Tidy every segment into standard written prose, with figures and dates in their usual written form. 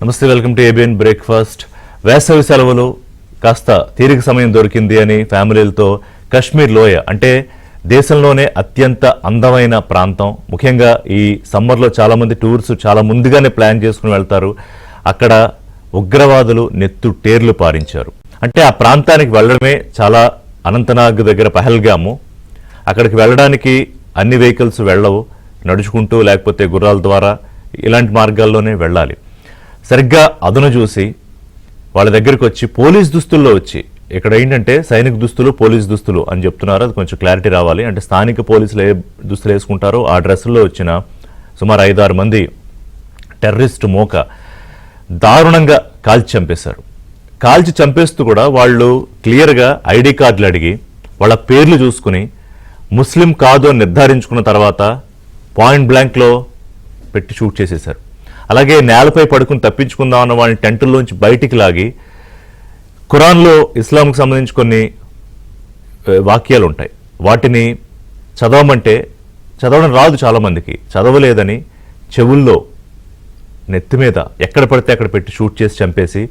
నమస్తే, welcome to ABN breakfast. వేసవి సెలవులు కాస్త తీరిక సమయం దొరికింది అని ఫ్యామిలీలతో కశ్మీర్ లోయ అంటే దేశంలోనే అత్యంత అందమైన ప్రాంతం. ముఖ్యంగా ఈ సమ్మర్లో చాలామంది టూర్స్ చాలా ముందుగానే ప్లాన్ చేసుకుని వెళ్తారు. అక్కడ ఉగ్రవాదులు నెత్తుటేర్లు పారించారు. అంటే ఆ ప్రాంతానికి వెళ్ళడమే చాలా అనంతనాగ్ దగ్గర పహల్గాము. అక్కడికి వెళ్ళడానికి అన్ని వెహికల్స్ వెళ్ళవు, నడుచుకుంటూ లేకపోతే గుర్రాల ద్వారా ఇలాంటి మార్గాల్లోనే వెళ్ళాలి. సరిగ్గా అదను చూసి వాళ్ళ దగ్గరికి వచ్చి పోలీస్ దుస్తుల్లో వచ్చి, ఇక్కడ ఏంటంటే సైనిక దుస్తులు పోలీస్ దుస్తులు అని చెప్తున్నారు, అది కొంచెం క్లారిటీ రావాలి. అంటే స్థానిక పోలీసులు ఏ దుస్తులు వేసుకుంటారో ఆ డ్రెస్సుల్లో వచ్చిన సుమారు 5-6 మంది టెర్రరిస్ట్ మోక దారుణంగా కాల్చి చంపేశారు. కాల్చి చంపేస్తూ కూడా వాళ్ళు క్లియర్గా ఐడి కార్డులు అడిగి వాళ్ళ పేర్లు చూసుకుని ముస్లిం కాదు అని నిర్ధారించుకున్న తర్వాత పాయింట్ బ్లాంక్లో పెట్టి షూట్ చేసేశారు. అలాగే నేలపై పడుకుని తప్పించుకుందాం అన్న వాళ్ళని టెంటుల్లోంచి బయటికి లాగి ఖురాన్లో ఇస్లాంకు సంబంధించి కొన్ని వాక్యాలు ఉంటాయి, వాటిని చదవమంటే చదవడం రాదు చాలామందికి, చదవలేదని చెవుల్లో నెత్తి మీద ఎక్కడ పడితే అక్కడ పెట్టి షూట్ చేసి చంపేసి,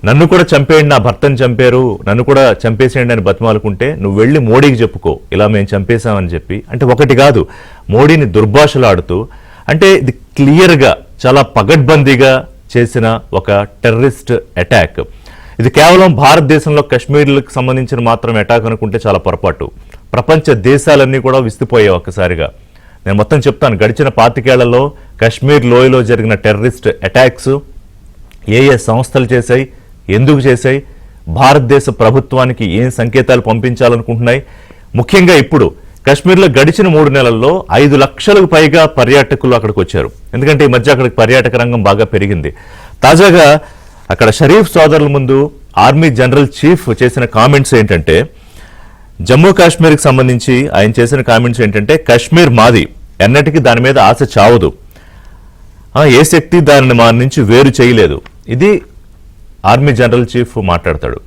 నన్ను కూడా చంపేయండి, నా భర్తను చంపారు, నన్ను కూడా చంపేసేయండి అని బతిమాలుకుంటే నువ్వు వెళ్ళి మోడీకి చెప్పుకో ఇలా మేము చంపేశామని చెప్పి. అంటే ఒకటి కాదు, మోడీని దుర్భాషలాడుతూ, అంటే ఇది క్లియర్గా చాలా పగడ్బందీగా చేసిన ఒక టెర్రరిస్ట్ అటాక్. ఇది కేవలం భారతదేశంలో కశ్మీర్లకు సంబంధించిన మాత్రం అటాక్ అనుకుంటే చాలా పొరపాటు. ప్రపంచ దేశాలన్నీ కూడా విస్తుపోయాయి ఒక్కసారిగా. నేను మొత్తం చెప్తాను. గడిచిన 25 ఏళ్లలో కశ్మీర్ లోయలో జరిగిన టెర్రరిస్ట్ అటాక్స్ ఏ సంస్థలు చేశాయి, ఎందుకు చేశాయి, భారతదేశ ప్రభుత్వానికి ఏం సంకేతాలు పంపించాలనుకుంటున్నాయి. ముఖ్యంగా ఇప్పుడు కశ్మీర్లో గడిచిన 3 నెలల్లో 5 లక్షలకు పైగా పర్యాటకులు అక్కడికి వచ్చారు. ఎందుకంటే ఈ మధ్య అక్కడికి పర్యాటక రంగం బాగా పెరిగింది. తాజాగా అక్కడ షరీఫ్ సోదరుల ముందు ఆర్మీ జనరల్ చీఫ్ చేసిన కామెంట్స్ ఏంటంటే, జమ్మూ కాశ్మీర్కి సంబంధించి ఆయన చేసిన కామెంట్స్ ఏంటంటే, కశ్మీర్ మాది, ఎన్నటికీ దాని మీద ఆశ చావదు, ఏ శక్తి దానిని మా నుంచి వేరు చేయలేదు. ఇది ఆర్మీ జనరల్ చీఫ్ మాట్లాడతాడు.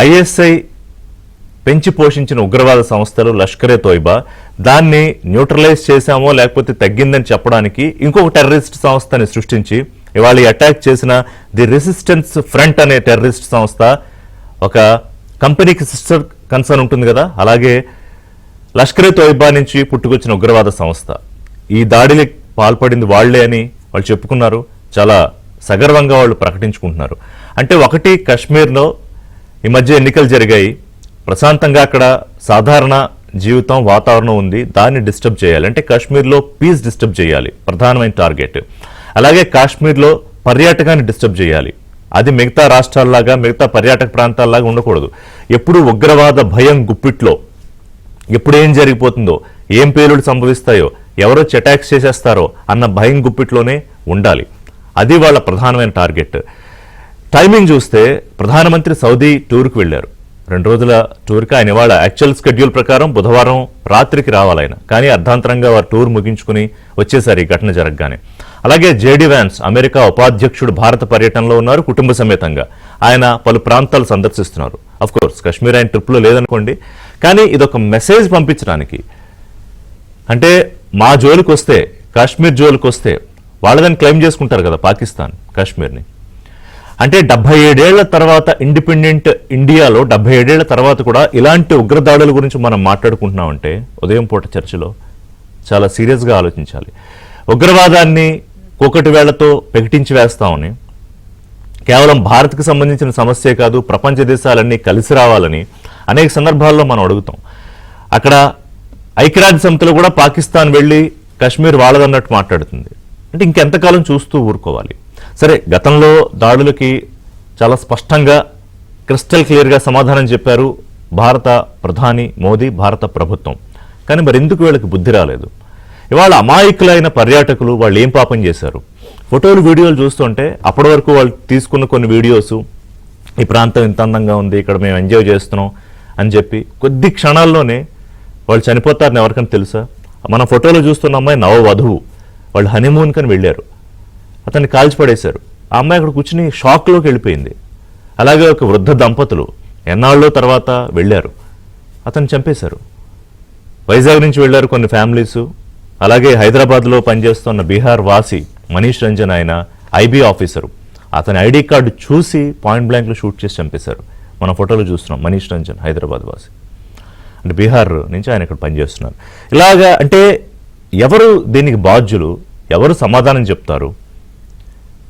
ఐఎస్ఐ పెంచి పోషించిన ఉగ్రవాద సంస్థలు లష్కరే తోయిబా, దాన్ని న్యూట్రలైజ్ చేశామో లేకపోతే తగ్గిందని చెప్పడానికి ఇంకొక టెర్రరిస్ట్ సంస్థని సృష్టించి ఇవాళ అటాక్ చేసిన ది రెసిస్టెన్స్ ఫ్రంట్ అనే టెర్రరిస్ట్ సంస్థ, ఒక కంపెనీకి సిస్టర్ కన్సర్న్ ఉంటుంది కదా, అలాగే లష్కరే తోయిబా నుంచి పుట్టుకొచ్చిన ఉగ్రవాద సంస్థ. ఈ దాడికి పాల్పడింది వాళ్లే అని వాళ్ళు చెప్పుకున్నారు. చాలా సగర్వంగా వాళ్ళు ప్రకటించుకుంటున్నారు. అంటే ఒకటి, కశ్మీర్లో ఈ మధ్య ఎన్నికలు జరిగాయి, ప్రశాంతంగా అక్కడ సాధారణ జీవితం వాతావరణం ఉంది, దాన్ని డిస్టర్బ్ చేయాలి. అంటే కాశ్మీర్లో పీస్ డిస్టర్బ్ చేయాలి ప్రధానమైన టార్గెట్. అలాగే కాశ్మీర్లో పర్యాటకాన్ని డిస్టర్బ్ చేయాలి. అది మిగతా రాష్ట్రాల్లాగా మిగతా పర్యాటక ప్రాంతాల్లాగా ఉండకూడదు. ఎప్పుడు ఉగ్రవాద భయం గుప్పిట్లో, ఎప్పుడు ఏం జరిగిపోతుందో, ఏం పేలుడు సంభవిస్తాయో, ఎవరో అటాక్స్ చేసేస్తారో అన్న భయం గుప్పిట్లోనే ఉండాలి. అది వాళ్ళ ప్రధానమైన టార్గెట్. టైమింగ్ చూస్తే ప్రధానమంత్రి సౌదీ టూర్కి వెళ్ళారు. 2 రోజుల టూర్కి ఆయన ఇవాళ యాక్చువల్ స్కెడ్యూల్ ప్రకారం బుధవారం రాత్రికి రావాలి ఆయన, కానీ అర్ధాంతరంగా వారు టూర్ ముగించుకుని వచ్చేసారు ఈ ఘటన జరగగానే. అలాగే జేడీ వ్యాన్స్ అమెరికా ఉపాధ్యక్షుడు భారత పర్యటనలో ఉన్నారు, కుటుంబ సమేతంగా. ఆయన పలు ప్రాంతాలు సందర్శిస్తున్నారు. అఫ్కోర్స్ కశ్మీర్ ఆయన ట్రిప్లో లేదనుకోండి, కానీ ఇదొక మెసేజ్ పంపించడానికి. అంటే మా జోలికి వస్తే, కాశ్మీర్ జోలికి వస్తే వాళ్ళదని క్లెయిమ్ చేసుకుంటారు కదా పాకిస్తాన్ కాశ్మీర్ని. అంటే 77 ఏళ్ల తర్వాత ఇండిపెండెంట్ ఇండియాలో 77 ఏళ్ల తర్వాత కూడా ఇలాంటి ఉగ్రదాడుల గురించి మనం మాట్లాడుకుంటున్నామంటే ఉదయం పూట చర్చలో చాలా సీరియస్గా ఆలోచించాలి. ఉగ్రవాదాన్ని కూకటి వేళ్లతో ప్రకటించి వేస్తామని, కేవలం భారత్కి సంబంధించిన సమస్యే కాదు ప్రపంచ దేశాలన్నీ కలిసి రావాలని అనేక సందర్భాల్లో మనం అడుగుతాం. అక్కడ ఐక్యరాజ్య సమితిలో కూడా పాకిస్తాన్ వెళ్ళి కశ్మీర్ వాళ్ళదన్నట్టు మాట్లాడుతుంది. అంటే ఇంకెంతకాలం చూస్తూ ఊరుకోవాలి? సరే, గతంలో దాడులకి చాలా స్పష్టంగా క్రిస్టల్ క్లియర్గా సమాధానం చెప్పారు భారత ప్రధాని మోదీ, భారత ప్రభుత్వం. కానీ మరి ఎందుకు వీళ్ళకి బుద్ధి రాలేదు? ఇవాళ అమాయకులైన పర్యాటకులు వాళ్ళు ఏం పాపం చేశారు? ఫోటోలు వీడియోలు చూస్తుంటే అప్పటి వరకు వాళ్ళు తీసుకున్న కొన్ని వీడియోస్, ఈ ప్రాంతం ఇంత అందంగా ఉంది, ఇక్కడ మేము ఎంజాయ్ చేస్తున్నాం అని చెప్పి కొద్ది క్షణాల్లోనే వాళ్ళు చనిపోతారని ఎవరికైనా తెలుసా? మన ఫోటోలో చూస్తున్న అమ్మాయి నవవధువు, వాళ్ళు హనీమూన్ కని వెళ్ళారు, అతన్ని కాల్చిపడేశారు. ఆ అమ్మాయి అక్కడ కూర్చుని షాక్లోకి వెళ్ళిపోయింది. అలాగే ఒక వృద్ధ దంపతులు ఎన్నాళ్ళో తర్వాత వెళ్ళారు, అతన్ని చంపేశారు. వైజాగ్ నుంచి వెళ్ళారు కొన్ని ఫ్యామిలీస్. అలాగే హైదరాబాద్లో పనిచేస్తున్న బీహార్ వాసి మనీష్ రంజన్, ఆయన ఐబీ ఆఫీసరు, అతని ఐడి కార్డు చూసి పాయింట్ బ్లాంక్లో షూట్ చేసి చంపేశారు. మన ఫోటోలో చూస్తున్నాం. మనీష్ రంజన్ హైదరాబాద్ వాసి, అంటే బీహార్ నుంచి ఆయన ఇక్కడ పనిచేస్తున్నారు. ఇలాగా అంటే ఎవరు దీనికి బాధ్యులు, ఎవరు సమాధానం చెప్తారు?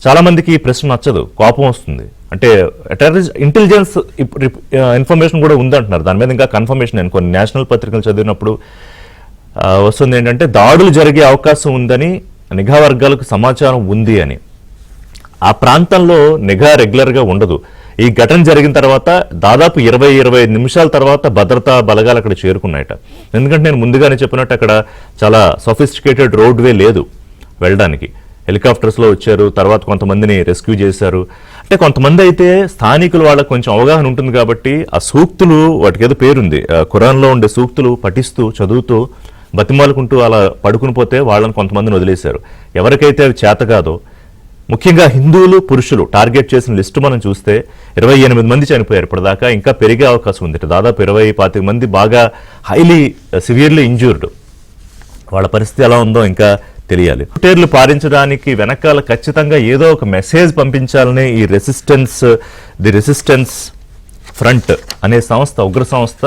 చాలామందికి ఈ ప్రశ్న నచ్చదు, కోపం వస్తుంది. అంటే ఇంటెలిజెన్స్ ఇన్ఫర్మేషన్ కూడా ఉందంటున్నారు, దాని మీద ఇంకా కన్ఫర్మేషన్. నేను కొన్ని నేషనల్ పత్రికలు చదివినప్పుడు వస్తుంది ఏంటంటే దాడులు జరిగే అవకాశం ఉందని నిఘా వర్గాలకు సమాచారం ఉంది అని. ఆ ప్రాంతంలో నిఘా రెగ్యులర్గా ఉండదు. ఈ ఘటన జరిగిన తర్వాత దాదాపు 20-25 నిమిషాల తర్వాత భద్రతా బలగాలు అక్కడ చేరుకున్నాయట. ఎందుకంటే నేను ముందుగానే చెప్పినట్టు అక్కడ చాలా సొఫిస్టికేటెడ్ రోడ్ వే లేదు వెళ్ళడానికి. హెలికాప్టర్స్లో వచ్చారు, తర్వాత కొంతమందిని రెస్క్యూ చేశారు. అంటే కొంతమంది అయితే స్థానికులు వాళ్ళకి కొంచెం అవగాహన ఉంటుంది కాబట్టి ఆ సూక్తులు, వాటికి ఏదో పేరుంది, ఖురాన్లో ఉండే సూక్తులు పఠిస్తూ చదువుతూ బతిమాలుకుంటూ అలా పడుకుని పోతే వాళ్ళని కొంతమందిని వదిలేశారు. ఎవరికైతే అవి చేత కాదో, ముఖ్యంగా హిందువులు పురుషులు టార్గెట్ చేసిన లిస్టు మనం చూస్తే 28 మంది చనిపోయారు ఇప్పటిదాకా. ఇంకా పెరిగే అవకాశం ఉంది. దాదాపు 20-25 మంది బాగా హైలీ సివియర్లీ ఇంజ్యూర్డ్. వాళ్ళ పరిస్థితి ఎలా ఉందో ఇంకా తెలియాలి. టేర్లు పారించడానికి వెనకాల ఖచ్చితంగా ఏదో ఒక మెసేజ్ పంపించాలని ఈ ది రెసిస్టెన్స్ ఫ్రంట్ అనే సంస్థ, ఉగ్ర సంస్థ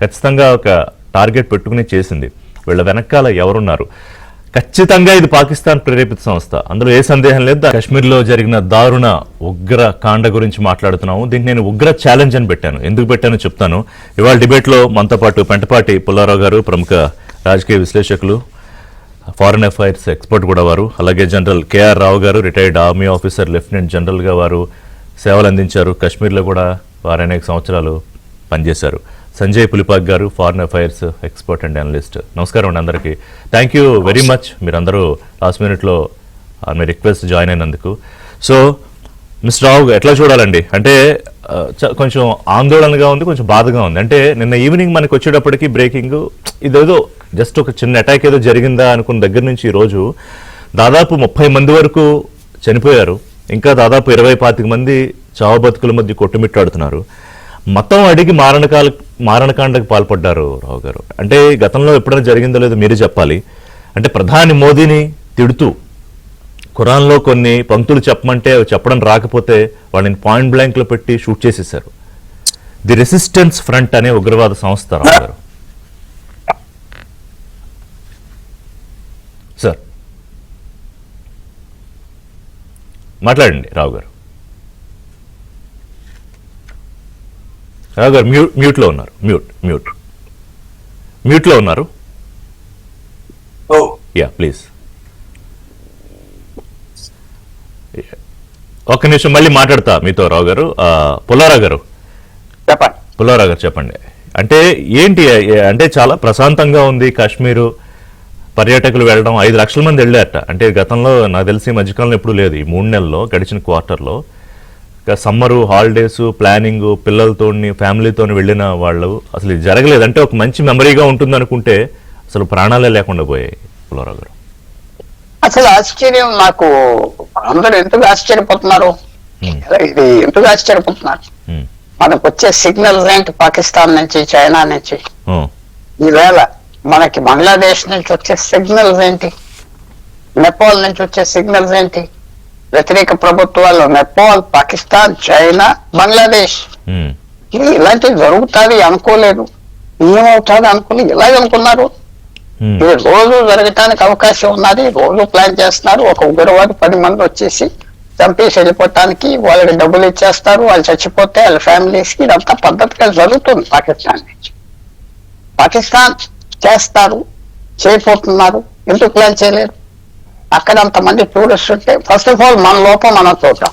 ఖచ్చితంగా ఒక టార్గెట్ పెట్టుకుని చేసింది. వీళ్ళ వెనకాల ఎవరున్నారు? ఖచ్చితంగా ఇది పాకిస్తాన్ ప్రేరేపిత సంస్థ, అందులో ఏ సందేహం లేదు. కాశ్మీర్లో జరిగిన దారుణ ఉగ్ర కాండ గురించి మాట్లాడుతున్నాము. దీన్ని నేను ఉగ్ర ఛాలెంజ్ అని పెట్టాను. ఎందుకు పెట్టానో చెప్తాను. ఇవాళ డిబేట్లో మనతో పాటు పెంటపాటి పుల్లారావు గారు, ప్రముఖ రాజకీయ విశ్లేషకులు, ఫారెన్ అఫైర్స్ ఎక్స్పర్ట్ కూడా వారు, అలాగే జనరల్ కేఆర్ రావు గారు, రిటైర్డ్ ఆర్మీ ఆఫీసర్, లెఫ్టినెంట్ జనరల్గా వారు సేవలు అందించారు. కాశ్మీర్లో కూడా వారు అనేక సంవత్సరాలు పనిచేశారు. సంజయ్ పులిపాక్ గారు, foreign affairs expert and analyst. నమస్కారం అండి అందరికీ. థ్యాంక్ యూ వెరీ మచ్, మీరందరూ లాస్ట్ మినిట్లో మీ రిక్వెస్ట్ జాయిన్ అయినందుకు. సో మిస్టర్ రావు ఎట్లా చూడాలండి? అంటే కొంచెం ఆందోళనగా ఉంది, కొంచెం బాధగా ఉంది. అంటే నిన్న ఈవినింగ్ మనకు వచ్చేటప్పటికి బ్రేకింగ్, ఇదేదో జస్ట్ ఒక చిన్న అటాక్ ఏదో జరిగిందా అనుకున్న దగ్గర నుంచి ఈరోజు దాదాపు 30 మంది వరకు చనిపోయారు. ఇంకా దాదాపు 20-25 మంది చావు బతుకుల మధ్య కొట్టుమిట్టాడుతున్నారు. మతం అడిగి మారణకాండకు పాల్పడ్డారు రావు గారు. అంటే గతంలో ఎప్పుడైనా జరిగిందో లేదో మీరే చెప్పాలి. అంటే ప్రధాని మోదీని తిడుతూ ఖురాన్లో కొన్ని పంక్తులు చెప్పమంటే అవి చెప్పడం రాకపోతే వాళ్ళని పాయింట్ బ్లాంక్లో పెట్టి షూట్ చేసేసారు. ది రెసిస్టెన్స్ ఫ్రంట్ అనే ఉగ్రవాద సంస్థ. రావు గారు సార్ మాట్లాడండి. రావు గారు మ్యూట్లో ఉన్నారు. మ్యూట్లో ఉన్నారు. యా ప్లీజ్ ఒక్క నిమిషం మళ్ళీ మాట్లాడతా మీతో. రావు గారు, పుల్లారావు గారు చెప్పండి. పుల్లారావు గారు చెప్పండి. అంటే ఏంటి, అంటే చాలా ప్రశాంతంగా ఉంది కాశ్మీరు. పర్యాటకులు వెళ్ళడం 5 లక్షల మంది వెళ్ళారట. అంటే గతంలో నాకు తెలిసి మధ్యకాలంలో ఎప్పుడు లేదు. ఈ 3 నెలల్లో గడిచిన క్వార్టర్లో సమ్మరు హాలిడేస్ ప్లానింగ్, పిల్లలతో ఫ్యామిలీతో వెళ్ళిన వాళ్ళు అసలు ఇది జరగలేదు. అంటే ఒక మంచి మెమరీగా ఉంటుంది అనుకుంటే అసలు ప్రాణాలే లేకుండా పోయాయి. పుల్లారావు గారు అసలు ఆశ్చర్యం, నాకు అందరూ ఎందుకు ఆశ్చర్యపోతున్నారు, ఇది ఎందుకు ఆశ్చర్యపోతున్నారు? మనకు వచ్చే సిగ్నల్స్ ఏంటి పాకిస్తాన్ నుంచి, చైనా నుంచి? ఈవేళ మనకి బంగ్లాదేశ్ నుంచి వచ్చే సిగ్నల్స్ ఏంటి? నేపాల్ నుంచి వచ్చే సిగ్నల్స్ ఏంటి? వ్యతిరేక ప్రభుత్వాలు నేపాల్, పాకిస్తాన్, చైనా, బంగ్లాదేశ్. ఇలాంటివి జరుగుతుంది అనుకోలేదు. ఏమవుతుంది అనుకోలేదు. ఇలాగ అనుకున్నారు. ఇది రోజు జరగటానికి అవకాశం ఉన్నది. రోజు ప్లాన్ చేస్తున్నారు. ఒక ఉగ్రవాది 10 మంది వచ్చేసి చంపేసి వెళ్ళిపోవటానికి వాళ్ళకి డబ్బులు ఇచ్చేస్తారు. వాళ్ళు చచ్చిపోతే వాళ్ళ ఫ్యామిలీస్ కి ఇదంతా పద్ధతిగా జరుగుతుంది పాకిస్తాన్ నుంచి. పాకిస్తాన్ చేస్తారు, చేయపోతున్నారు. ఎందుకు ప్లాన్ చేయలేరు? అక్కడ అంతమంది టూరిస్ట్ ఉంటే ఫస్ట్ ఆఫ్ ఆల్ మన లోపం మనం చూద్దాం.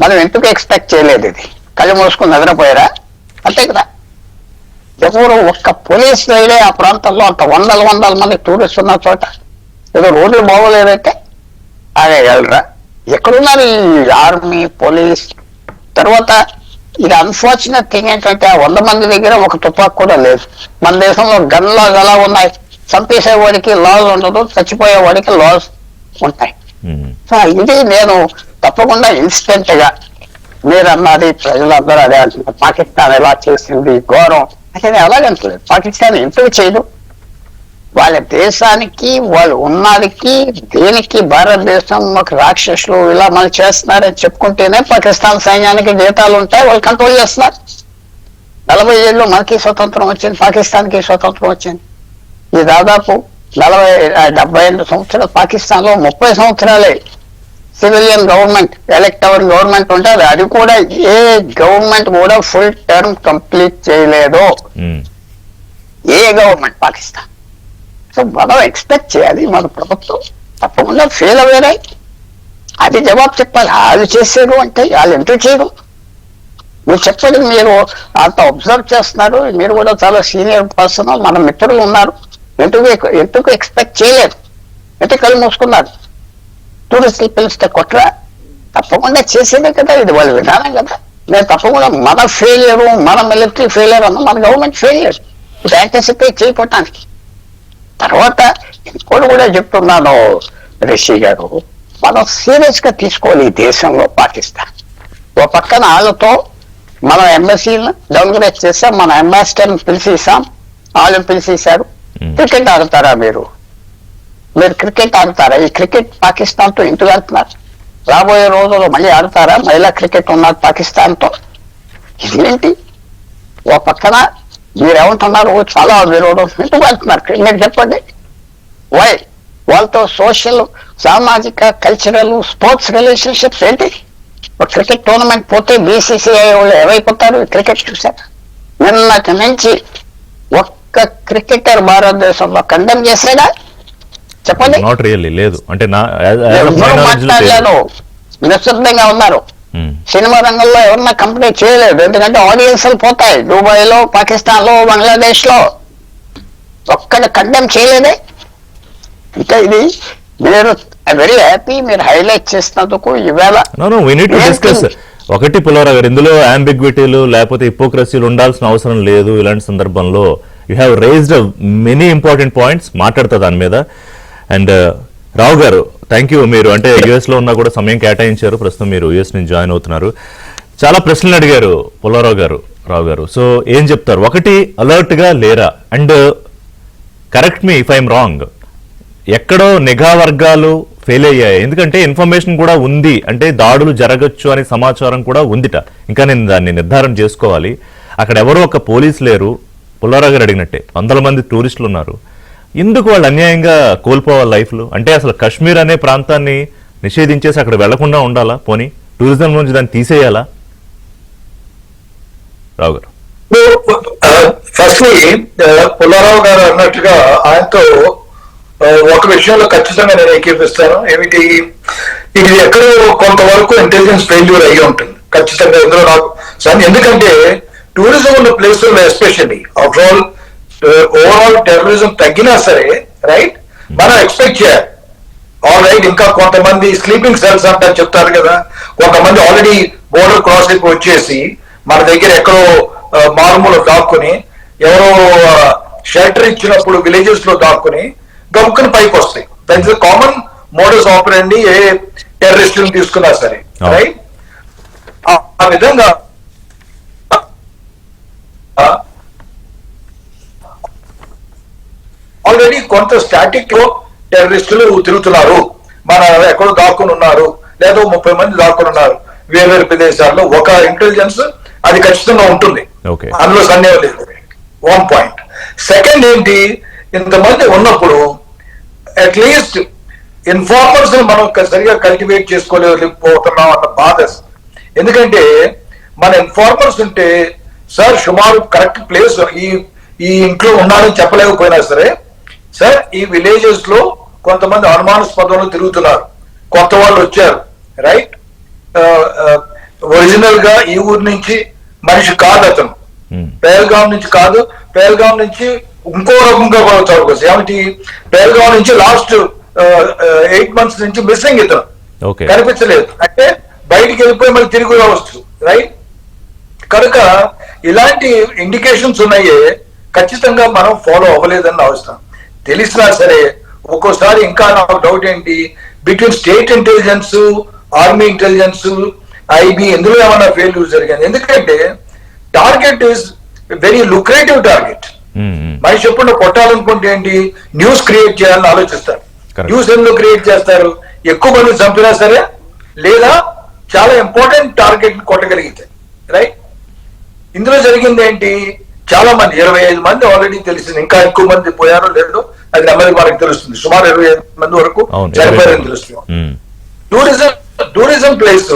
మనం ఎందుకు ఎక్స్పెక్ట్ చేయలేదు? ఇది కళ్ళు మూసుకుని నిద్రపోయారా? అంతే కదా. ఎవరు ఒక్క పోలీస్ రైడే ఆ ప్రాంతంలో అంత వందల మంది టూరిస్ట్ ఉన్న చోట ఏదో రోడ్లు బాగోలేదంటే అదే వెళ్ళరా? ఎక్కడున్నారు ఈ ఆర్మీ, పోలీస్? తర్వాత ఇది అన్ఫార్చునేట్ థింగ్ ఏంటంటే ఆ 100 మంది దగ్గర ఒక తుపాకు కూడా లేదు. మన దేశంలో గన్ లాస్ ఎలా ఉన్నాయి? చంపేసేవాడికి లాస్ ఉండదు, చచ్చిపోయేవాడికి లాస్ ఉంటాయి. సో ఇది నేను తప్పకుండా ఇన్స్టెంట్ గా మీరు అన్నది ప్రజలందరూ అదే అంటున్నారు. పాకిస్తాన్ ఎలా చేసింది ఘోరం అంటే నేను ఎలాగంటలేదు. పాకిస్తాన్ ఎందుకు చేయదు? వాళ్ళ దేశానికి వాళ్ళు ఉన్నదికి దేనికి భారతదేశం ఒక రాక్షసులు ఇలా మనం చేస్తున్నారని చెప్పుకుంటేనే పాకిస్తాన్ సైన్యానికి జీతాలు ఉంటాయి, వాళ్ళు కంట్రోల్ చేస్తున్నారు. 40 ఏళ్ళు మనకి స్వతంత్రం వచ్చింది, పాకిస్తాన్కి స్వతంత్రం వచ్చింది. ఈ దాదాపు 75 సంవత్సరాలు పాకిస్తాన్ లో 30 సంవత్సరాలే సివిలియన్ గవర్నమెంట్, ఎలక్టవర్ గవర్నమెంట్ ఉంటుంది. అది కూడా ఏ గవర్నమెంట్ కూడా ఫుల్ టర్మ్ కంప్లీట్ చేయలేదు, ఏ గవర్నమెంట్ పాకిస్తాన్. సో మనం ఎక్స్పెక్ట్ చేయాలి మన ప్రభుత్వం తప్పకుండా ఫెయిల్ అయ్యారా, అది జవాబు చెప్పాలి. వాళ్ళు చేశారు అంటే వాళ్ళు ఎందుకు చేయరు? మీరు చెప్పండి, మీరు అంత అబ్జర్వ్ చేస్తున్నారు, మీరు కూడా చాలా సీనియర్ పర్సన్, మన మిత్రులు ఉన్నారు, ఎందుకు ఎక్స్పెక్ట్ చేయలేదు? ఎందుకు కళ్ళు మూసుకున్నారు? టూరిస్టులు పిలిస్తే కొట్రా? తప్పకుండా చేసేదే కదా, ఇది వాళ్ళ విధానం కదా. నేను తప్పకుండా మన ఫెయిలియర్, మన మిలిటరీ ఫెయిలియర్ అన్న మన గవర్నమెంట్ ఫెయిలియర్ ఇది యాంటిసిపేట్ చేయకపోవటానికి. తర్వాత ఇంకోటి కూడా చెప్తున్నాను రిషి గారు, మనం సీరియస్ గా తీసుకోవాలి ఈ దేశంలో పాకిస్తాన్. ఓ పక్కన వాళ్ళతో మనం ఎంబసీలను డౌన్గ్రేడ్ చేసాం, మన అంబాసిడర్ పిలిచేసాం, వాళ్ళని పిలిచేశారు. క్రికెట్ ఆడతారా మీరు క్రికెట్ ఆడతారా? ఈ క్రికెట్ పాకిస్తాన్ తో ఇంటికి వెళ్తున్నారు, రాబోయే రోజుల్లో మళ్ళీ ఆడతారా? మహిళా క్రికెట్ ఉన్నారు పాకిస్తాన్ తో. ఇదేంటి? ఓ పక్కన మీరేమంటున్నారు, చాలా విరోధం, ఇంటికి వెళ్తున్నారు. మీరు చెప్పండి వై? వాళ్ళతో సోషల్, సామాజిక, కల్చరల్, స్పోర్ట్స్ రిలేషన్షిప్స్ ఏంటి? క్రికెట్ టోర్నమెంట్ పోతే బీసీసీఐ వాళ్ళు ఏమైపోతారు? క్రికెట్ చూశారు. నిన్నటి నుంచి ఒక్క క్రికెటర్ భారతదేశంలో కండెమ్ చేశాడా? చెప్పండి. నాట్ రియల్లీ లేదు అంటే మాట్లాడలేదు, నిశ్శబ్దంగా ఉన్నారు. సినిమా రంగంలో ఎవరన్నా కంప్లీట్ చేయలేదు, ఎందుకంటే ఆడియన్స్లు పోతాయి. దుబాయ్ లో, పాకిస్తాన్ లో, బంగ్లాదేశ్ లో ఒక్కడ కండెమ్ చేయలేదే. ఇంకా ఇది మీరు వెరీ హ్యాపీ మీరు హైలైట్ చేసినందుకు ఈవేళ. ఒకటి పుల్లారావు గారు, ఇందులో అంబిగ్విటీలు లేకపోతే హిపోక్రసీలు ఉండాల్సిన అవసరం లేదు. ఇలాంటి సందర్భంలో you have raised many important points, మాట్లాడతా దాని మీద. అండ్ రావు గారు, థ్యాంక్ యూ. మీరు అంటే యుఎస్ లో ఉన్నా కూడా సమయం కేటాయించారు, ప్రస్తుతం మీరు యుఎస్ నుంచి జాయిన్ అవుతున్నారు. చాలా ప్రశ్నలు అడిగారు పుల్లారావు గారు, రావు గారు. సో ఏం చెప్తారు? ఒకటి, అలర్ట్ గా లేరా? And correct me if I'm wrong, ఎక్కడో నిఘా వర్గాలు ఫెయిల్ అయ్యాయి. ఎందుకంటే ఇన్ఫర్మేషన్ కూడా ఉంది, అంటే దాడులు జరగచ్చు అనే సమాచారం కూడా ఉందిట. ఇంకా నేను దాన్ని నిర్ధారణ చేసుకోవాలి. అక్కడ ఎవరో ఒక పోలీసు లేరు, పుల్లారావు గారు అడిగినట్టే 100 మంది టూరిస్టులు ఉన్నారు. ఎందుకు వాళ్ళు అన్యాయంగా కోల్పోవాలి లైఫ్లు? అంటే అసలు కాశ్మీర్ అనే ప్రాంతాన్ని నిషేధించేసి అక్కడ వెళ్లకుండా ఉండాలా? పోనీ టూరిజం నుంచి దాన్ని తీసేయాలా? రావు గారు, ఫస్ట్లీ పుల్లారావు గారు అన్నట్టుగా ఆయనతో ఒక విషయంలో ఖచ్చితంగా నేను ఏకీపిస్తాను. ఏమిటి, ఇది ఎక్కడో కొంతవరకు ఇంటెలిజెన్స్ ఫెయిల్యూర్ అయ్యి ఉంటుంది ఖచ్చితంగా ఇందులో నాకు. ఎందుకంటే టూరిజం ఉన్న ప్లేసుల్లో especially after all overall terrorism తగ్గినా సరే రైట్, మనం ఎక్స్పెక్ట్ చేయాలి. ఆల్ రైట్, ఇంకా కొంతమంది స్లీపింగ్ సెల్స్ అంటారు చెప్తారు కదా, కొంతమంది ఆల్రెడీ బోర్డర్ క్రాస్ అయిపోయి వచ్చేసి మన దగ్గర ఎక్కడో మారుమూల దాక్కుని, ఎవరో షెల్టర్ ఇచ్చినప్పుడు విలేజెస్ లో దాక్కుని గమ్ముకుని పైకి వస్తాయి. That is common modus operandi ఏ టెర్రరిస్టులను తీసుకున్నా సరే రైట్. ఆ విధంగా ఆల్రెడీ కొంత స్టాటిక్ లో టెర్రరిస్టులు తిరుగుతున్నారు, మన ఎక్కడో దాక్కుని ఉన్నారు, లేదా 30 మంది దాక్కుని ఉన్నారు వేర్వేరు ప్రదేశాల్లో. ఒక ఇంటెలిజెన్స్ అది ఖచ్చితంగా ఉంటుంది, అందులో సందేహం లేదు. 1 పాయింట్. సెకండ్ ఏంటి, ఇంతమంది ఉన్నప్పుడు అట్లీస్ట్ ఇన్ఫార్మర్స్ మనం సరిగా కల్టివేట్ చేసుకోలేకపోతున్నాం అన్న బాధ. ఎందుకంటే మన ఇన్ఫార్మర్స్ ఉంటే సార్ సుమారు కరెక్ట్ ప్లేస్ ఈ ఇంట్లో ఉన్నారని చెప్పలేకపోయినా సరే, సార్ ఈ విలేజెస్ లో కొంతమంది అనుమానాస్పదంలో తిరుగుతున్నారు, కొత్త వాళ్ళు వచ్చారు రైట్, ఒరిజినల్ గా ఈ ఊరు నుంచి మనిషి కాదు అతను, పేల్గాం నుంచి కాదు, పేల్గాం నుంచి ఇంకో రకంగా పడతారు. ఏమిటి, పేల్గాం నుంచి లాస్ట్ 8 months నుంచి మిస్సింగ్ ఇతను, కనిపించలేదు. అంటే బయటికి వెళ్ళిపోయి మళ్ళీ తిరిగి రావచ్చు రైట్. కనుక ఇలాంటి ఇండికేషన్స్ ఉన్నాయే ఖచ్చితంగా మనం ఫాలో అవ్వలేదని అవసరం. తెలిసినా సరే ఒక్కోసారి ఇంకా నాకు డౌట్ ఏంటి, between state intelligence, army intelligence, IB ఇందులో ఏమన్నా ఫెయిల్యూర్ జరిగింది. ఎందుకంటే target is very lucrative target మనిషి ఎప్పుడు కొట్టాలనుకుంటే ఏంటి, న్యూస్ క్రియేట్ చేయాలని ఆలోచిస్తారు. Correct. న్యూస్ ఎందుకు క్రియేట్ చేస్తారు? ఎక్కువ మంది చంపినా సరే, లేదా చాలా ఇంపార్టెంట్ టార్గెట్ కొట్టగలిగితే, రైట్? ఇందులో జరిగింది ఏంటి, చాలా మంది 25 మంది ఆల్రెడీ తెలిసింది, ఇంకా ఎక్కువ మంది పోయారో లేదో అది నెమ్మది మనకు తెలుస్తుంది. సుమారు 25 మంది వరకు అవును, చనిపోయారని తెలుస్తుంది. టూరిజం ప్లేస్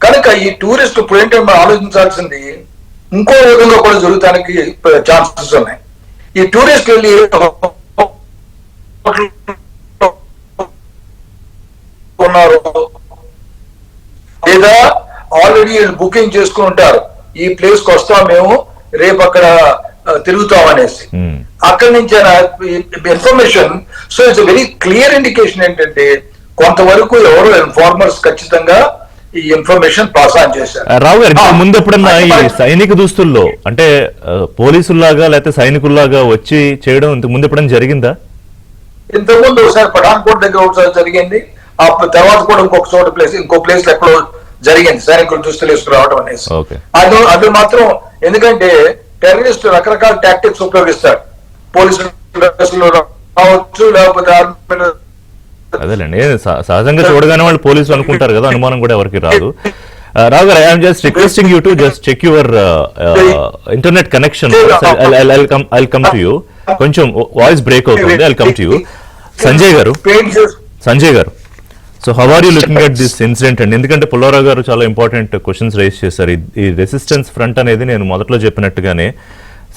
కనుక ఈ టూరిస్ట్ ఇప్పుడు ఏంటంటే మనం ఆలోచించాల్సింది ఇంకో విధంగా కూడా జరుగుతానికి ఛాన్సెస్ ఉన్నాయి. ఈ టూరిస్ట్ వెళ్ళి ఉన్నారు లేదా ఆల్రెడీ బుకింగ్ చేసుకుని ఉంటారు, ఈ ప్లేస్ కి వస్తాం మేము, రేపు అక్కడ తిరుగుతాం అనేసి. అక్కడి నుంచి information. So it's very clear indication ఏంటంటే కొంతవరకు ఎవరు ఇన్ఫార్మర్స్ ఖచ్చితంగా ఈ ఇన్ఫర్మేషన్ పాస్ ఆన్ చేశారు. రావు గారు, ఇంతకు ముందు ఎప్పుడన్నా ఈ సైనిక దుస్తుల్లో అంటే పోలీసుల్లాగా లేకపోతే సైనికుల్లాగా వచ్చి చేయడం ఇంతకు ముందు ఎప్పుడైనా జరిగిందా? ఇంతకుముందు ఒకసారి పఠాన్కోట్ దగ్గర ఒకసారి జరిగింది, ఆ తర్వాత కూడా ఇంకో ప్లేస్ ఎక్కడో జరిగింది సైనికులు దుస్తులు వేసుకురావడం అనేసి. అది మాత్రం ఎందుకంటే టెర్రరిస్ట్ రకరకాల టాక్టిక్స్ ఉపయోగిస్తారు, పోలీసులు రావచ్చు లేకపోతే అదేలేండి, సహజంగా చూడగానే వాళ్ళు పోలీసులు అనుకుంటారు కదా, అనుమానం కూడా ఎవరికి రాదు. రావు గారు, I'm just requesting you to just check your internet connection. I'll come to you. కొంచెం వాయిస్ బ్రేక్ అవుతుంది, I'll come to you. Sanjay గారు, so how are you looking at this incident అండి? ఎందుకంటే పుల్లారావు గారు చాలా ఇంపార్టెంట్ క్వశ్చన్స్ రైజ్ చేశారు. ఈ resistance front అనేది నేను మొదట్లో చెప్పినట్టుగానే,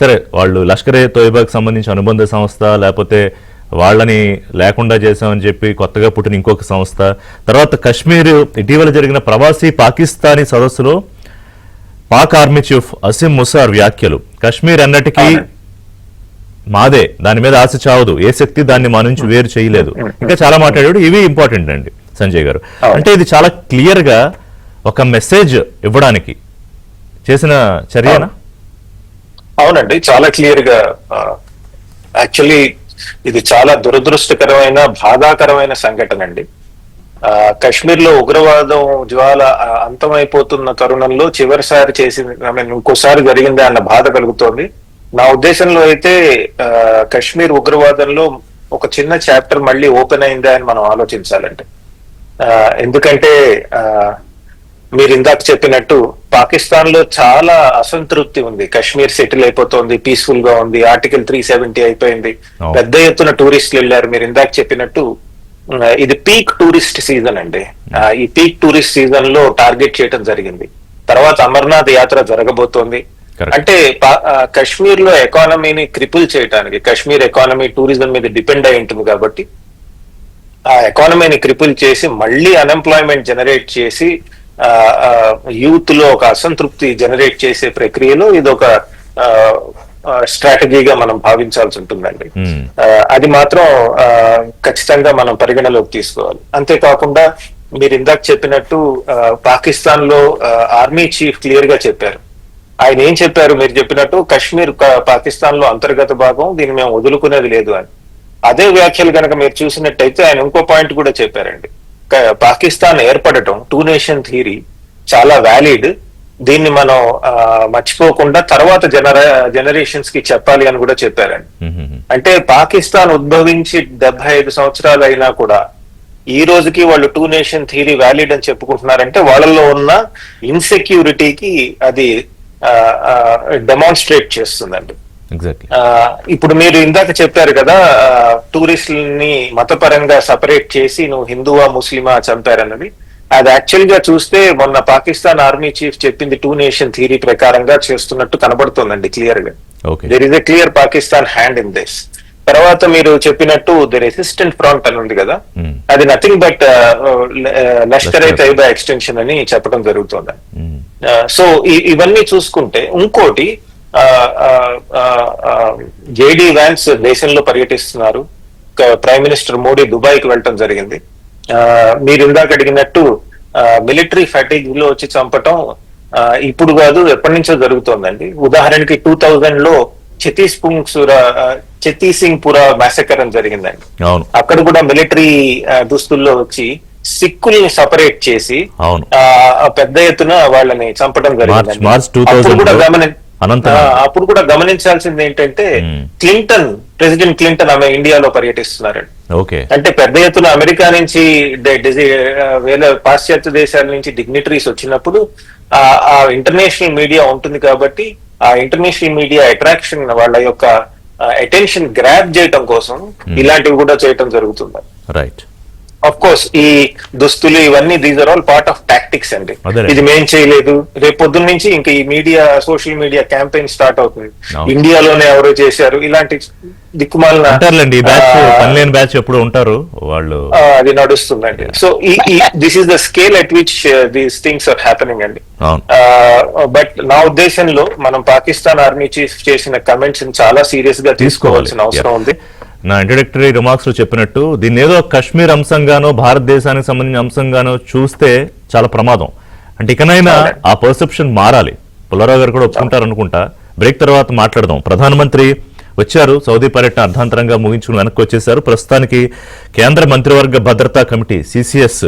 సరే వాళ్ళు లష్కర్ ఏ తోయిబాకి సంబంధించి అనుబంధ సంస్థ, లేకపోతే వాళ్ళని లేకుండా చేశామని చెప్పి కొత్తగా పుట్టిన ఇంకొక సంస్థ, తర్వాత కశ్మీర్ ఇటీవల జరిగిన ప్రవాసీ పాకిస్తానీ సదస్సులో పాక్ ఆర్మీ చీఫ్ అసిం ముసార్ వ్యాఖ్యలు, కశ్మీర్ అన్నటికీ మాదే, దాని మీద ఆశ చావదు, ఏ శక్తి దాన్ని మా నుంచి వేరు చేయలేదు, ఇంకా చాలా మాట్లాడాడు. ఇవి ఇంపార్టెంట్ అండి సంజయ్ గారు. అంటే ఇది చాలా క్లియర్ గా ఒక మెసేజ్ ఇవ్వడానికి చేసిన చర్యనా? అవునండి, చాలా క్లియర్ గా. యాక్చువల్లీ ఇది చాలా దురదృష్టకరమైన బాధాకరమైన సంఘటన అండి. కశ్మీర్ లో ఉగ్రవాదం జ్వాల అంతమైపోతున్న తరుణంలో చివరిసారి చేసింది, ఇంకోసారి జరిగిందా అన్న బాధ కలుగుతోంది. నా ఉద్దేశంలో అయితే కశ్మీర్ ఉగ్రవాదంలో ఒక చిన్న చాప్టర్ మళ్ళీ ఓపెన్ అయిందా అని మనం ఆలోచించాలండి. ఎందుకంటే మీరు ఇందాక చెప్పినట్టు పాకిస్తాన్ లో చాలా అసంతృప్తి ఉంది. కశ్మీర్ సెటిల్ అయిపోతుంది, పీస్ఫుల్ గా ఉంది, ఆర్టికల్ 370 అయిపోయింది, పెద్ద ఎత్తున టూరిస్టులు వెళ్ళారు. మీరు ఇందాక చెప్పినట్టు ఇది పీక్ టూరిస్ట్ సీజన్ అండి. ఈ పీక్ టూరిస్ట్ సీజన్ లో టార్గెట్ చేయడం జరిగింది. తర్వాత అమర్నాథ్ యాత్ర జరగబోతోంది. అంటే కశ్మీర్ లో ఎకానమీని క్రిపుల్ చేయడానికి, కశ్మీర్ ఎకానమీ టూరిజం మీద డిపెండ్ అయి ఉంటుంది కాబట్టి ఆ ఎకానమీని క్రిపుల్ చేసి మళ్ళీ అన్ఎంప్లాయ్మెంట్ జనరేట్ చేసి యూత్ లో ఒక అసంతృప్తి జనరేట్ చేసే ప్రక్రియలో ఇది ఒక స్ట్రాటజీగా మనం భావించాల్సి ఉంటుందండి. అది మాత్రం ఖచ్చితంగా మనం పరిగణలోకి తీసుకోవాలి. అంతేకాకుండా మీరు ఇందాక చెప్పినట్టు పాకిస్తాన్ లో ఆర్మీ చీఫ్ క్లియర్ గా చెప్పారు. ఆయన ఏం చెప్పారు, మీరు చెప్పినట్టు కశ్మీర్ పాకిస్తాన్ లో అంతర్గత భాగం, దీన్ని మేము వదులుకునేది లేదు అని. అదే వ్యాఖ్యలు కనుక మీరు చూసినట్టయితే ఆయన ఇంకో పాయింట్ కూడా చెప్పారండి. పాకిస్తాన్ ఏర్పడటం, 2 నేషన్ థియరీ చాలా వ్యాలిడ్, దీన్ని మనం మర్చిపోకుండా తర్వాత జనరేషన్స్ కి చెప్పాలి అని కూడా చెప్పారండి. అంటే పాకిస్తాన్ ఉద్భవించి 75 సంవత్సరాలు అయినా కూడా ఈ రోజుకి వాళ్ళు 2 నేషన్ థియరీ వ్యాలిడ్ అని చెప్పుకుంటున్నారంటే వాళ్ళలో ఉన్న ఇన్సెక్యూరిటీకి అది డెమాన్స్ట్రేట్ చేస్తుందండి. ఇప్పుడు మీరు ఇందాక చెప్పారు కదా, టూరిస్టులని మతపరంగా సపరేట్ చేసి నువ్వు హిందువా ముస్లిమా చంపారన్నది. అది యాక్చువల్ గా చూస్తే మొన్న పాకిస్తాన్ ఆర్మీ చీఫ్ చెప్పింది 2 నేషన్ థియరీ ప్రకారంగా చేస్తున్నట్టు కనబడుతుందండి క్లియర్ గా. There is a clear Pakistan hand in this. తర్వాత మీరు చెప్పినట్టు ది రెసిస్టెంట్ ఫ్రంట్ అని ఉంది కదా, అది nothing but Lashkar A Taiba extension అని చెప్పడం జరుగుతుంది. సో ఇవన్నీ చూసుకుంటే ఇంకోటి, జేడీ వ్యాన్స్ దేశంలో పర్యటిస్తున్నారు. ప్రైమ్ మినిస్టర్ మోడీ దుబాయ్కి వెళ్ళటం జరిగింది. మీరు ఇందాక అడిగినట్టు మిలిటరీ ఫ్యాటిగ్ లో వచ్చి చంపటం ఇప్పుడు కాదు, ఎప్పటి నుంచో జరుగుతోందండి. ఉదాహరణకి 2000 లో ఛత్తీసింగ్పుర మ్యాసకర్ అని జరిగిందండి. అక్కడ కూడా మిలిటరీ దుస్తుల్లో వచ్చి సిక్కుల్ని సపరేట్ చేసి పెద్ద ఎత్తున వాళ్ళని చంపడం జరిగింది. అనంతరం అప్పుడు కూడా గమనించాల్సింది ఏంటంటే ప్రెసిడెంట్ క్లింటన్ ఆమె ఇండియాలో పర్యటిస్తున్నారండి. ఓకే. అంటే పెద్ద ఎత్తున అమెరికా నుంచి వేల పాశ్చాత్య దేశాల నుంచి డిగ్నిటరీస్ వచ్చినప్పుడు ఆ ఇంటర్నేషనల్ మీడియా ఉంటుంది కాబట్టి ఆ ఇంటర్నేషనల్ మీడియా అట్రాక్షన్ వాళ్ళ యొక్క అటెన్షన్ గ్రాప్ చేయటం కోసం ఇలాంటివి కూడా చేయటం జరుగుతుంది. రైట్. ఆఫ్ కోర్స్ ఈ దుస్తులు ఇవన్నీ these are all part of tactics అండి. ఇది మేం చేయలేదు, రేపు పొద్దున్న నుంచి ఇంకా ఈ media social media campaign start అవుతుంది, ఇండియాలోనే ఎవరో చేశారు ఇలాంటి దిక్కుమాలిన బ్యాచ్ ఎప్పుడు ఉంటారు వాళ్ళు, అది నడుస్తుందండి. So this is the scale at which these things are happening అండి. బట్ నా ఉద్దేశంలో మనం పాకిస్తాన్ ఆర్మీ చీఫ్ చేసిన కమెంట్స్ చాలా సీరియస్ గా తీసుకోవాల్సిన అవసరం ఉంది. నా ఇంట్రడక్టరీ రిమార్క్స్ లో చెప్పినట్టు దీన్ని ఏదో కశ్మీర్ అంశంగానో భారతదేశానికి సంబంధించిన అంశంగానో చూస్తే చాలా ప్రమాదం. అంటే ఇకనైనా ఆ పర్సెప్షన్ మారాలి. పుల్లారావు గారు కూడా ఒప్పుకుంటారు అనుకుంటా. బ్రేక్ తర్వాత మాట్లాడదాం. ప్రధానమంత్రి వచ్చారు, సౌదీ పర్యటన అర్ధాంతరంగా ముగించుకుని వెనక్కి వచ్చేశారు. ప్రస్తుతానికి కేంద్ర మంత్రివర్గ భద్రతా కమిటీ CCS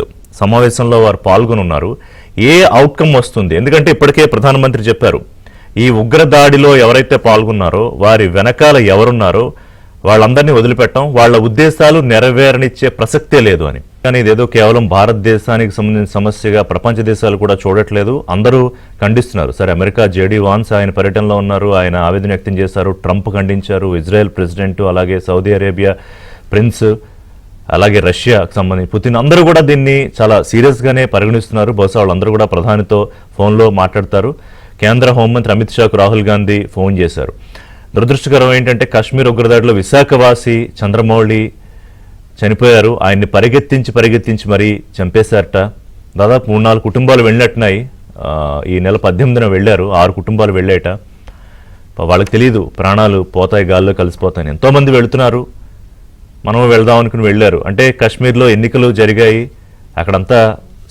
సమావేశంలో వారు పాల్గొనున్నారు. ఏ అవుట్కమ్ వస్తుంది? ఎందుకంటే ఇప్పటికే ప్రధానమంత్రి చెప్పారు, ఈ ఉగ్రదాడిలో ఎవరైతే పాల్గొన్నారో వారి వెనకాల ఎవరున్నారో వాళ్ళందరినీ వదిలిపెట్టడం, వాళ్ళ ఉద్దేశాలు నెరవేరనిచ్చే ప్రసక్తే లేదు అని. కానీ ఇదేదో కేవలం భారతదేశానికి సంబంధించిన సమస్యగా ప్రపంచ దేశాలు కూడా చూడట్లేదు, అందరూ ఖండిస్తున్నారు. సరే, అమెరికా JD వాన్స్ ఆయన పర్యటనలో ఉన్నారు, ఆయన ఆవేదన వ్యక్తం చేశారు, ట్రంప్ ఖండించారు, ఇజ్రాయెల్ ప్రెసిడెంట్, అలాగే సౌదీ అరేబియా ప్రిన్స్, అలాగే రష్యాకు సంబంధించి పుతిన్, అందరూ కూడా దీన్ని చాలా సీరియస్గానే పరిగణిస్తున్నారు. బహుశా వాళ్ళందరూ కూడా ప్రధానితో ఫోన్లో మాట్లాడతారు. కేంద్ర హోంమంత్రి అమిత్ షాకు రాహుల్ గాంధీ ఫోన్ చేశారు. దురదృష్టకరం ఏంటంటే కాశ్మీర్ ఉగ్రదాడిలో విశాఖవాసి చంద్రమౌళి చనిపోయారు. ఆయన్ని పరిగెత్తించి మరీ చంపేశారట. దాదాపు 3-4 కుటుంబాలు వెళ్ళినట్టున్నాయి. ఈ నెల 18న వెళ్ళారు, 6 కుటుంబాలు వెళ్ళాయట. వాళ్ళకి తెలియదు ప్రాణాలు పోతాయి, గాల్లో కలిసిపోతాయని. ఎంతోమంది వెళుతున్నారు, మనం వెళదాం అనుకుని వెళ్ళారు. అంటే కాశ్మీర్లో ఎన్నికలు జరిగాయి, అక్కడంతా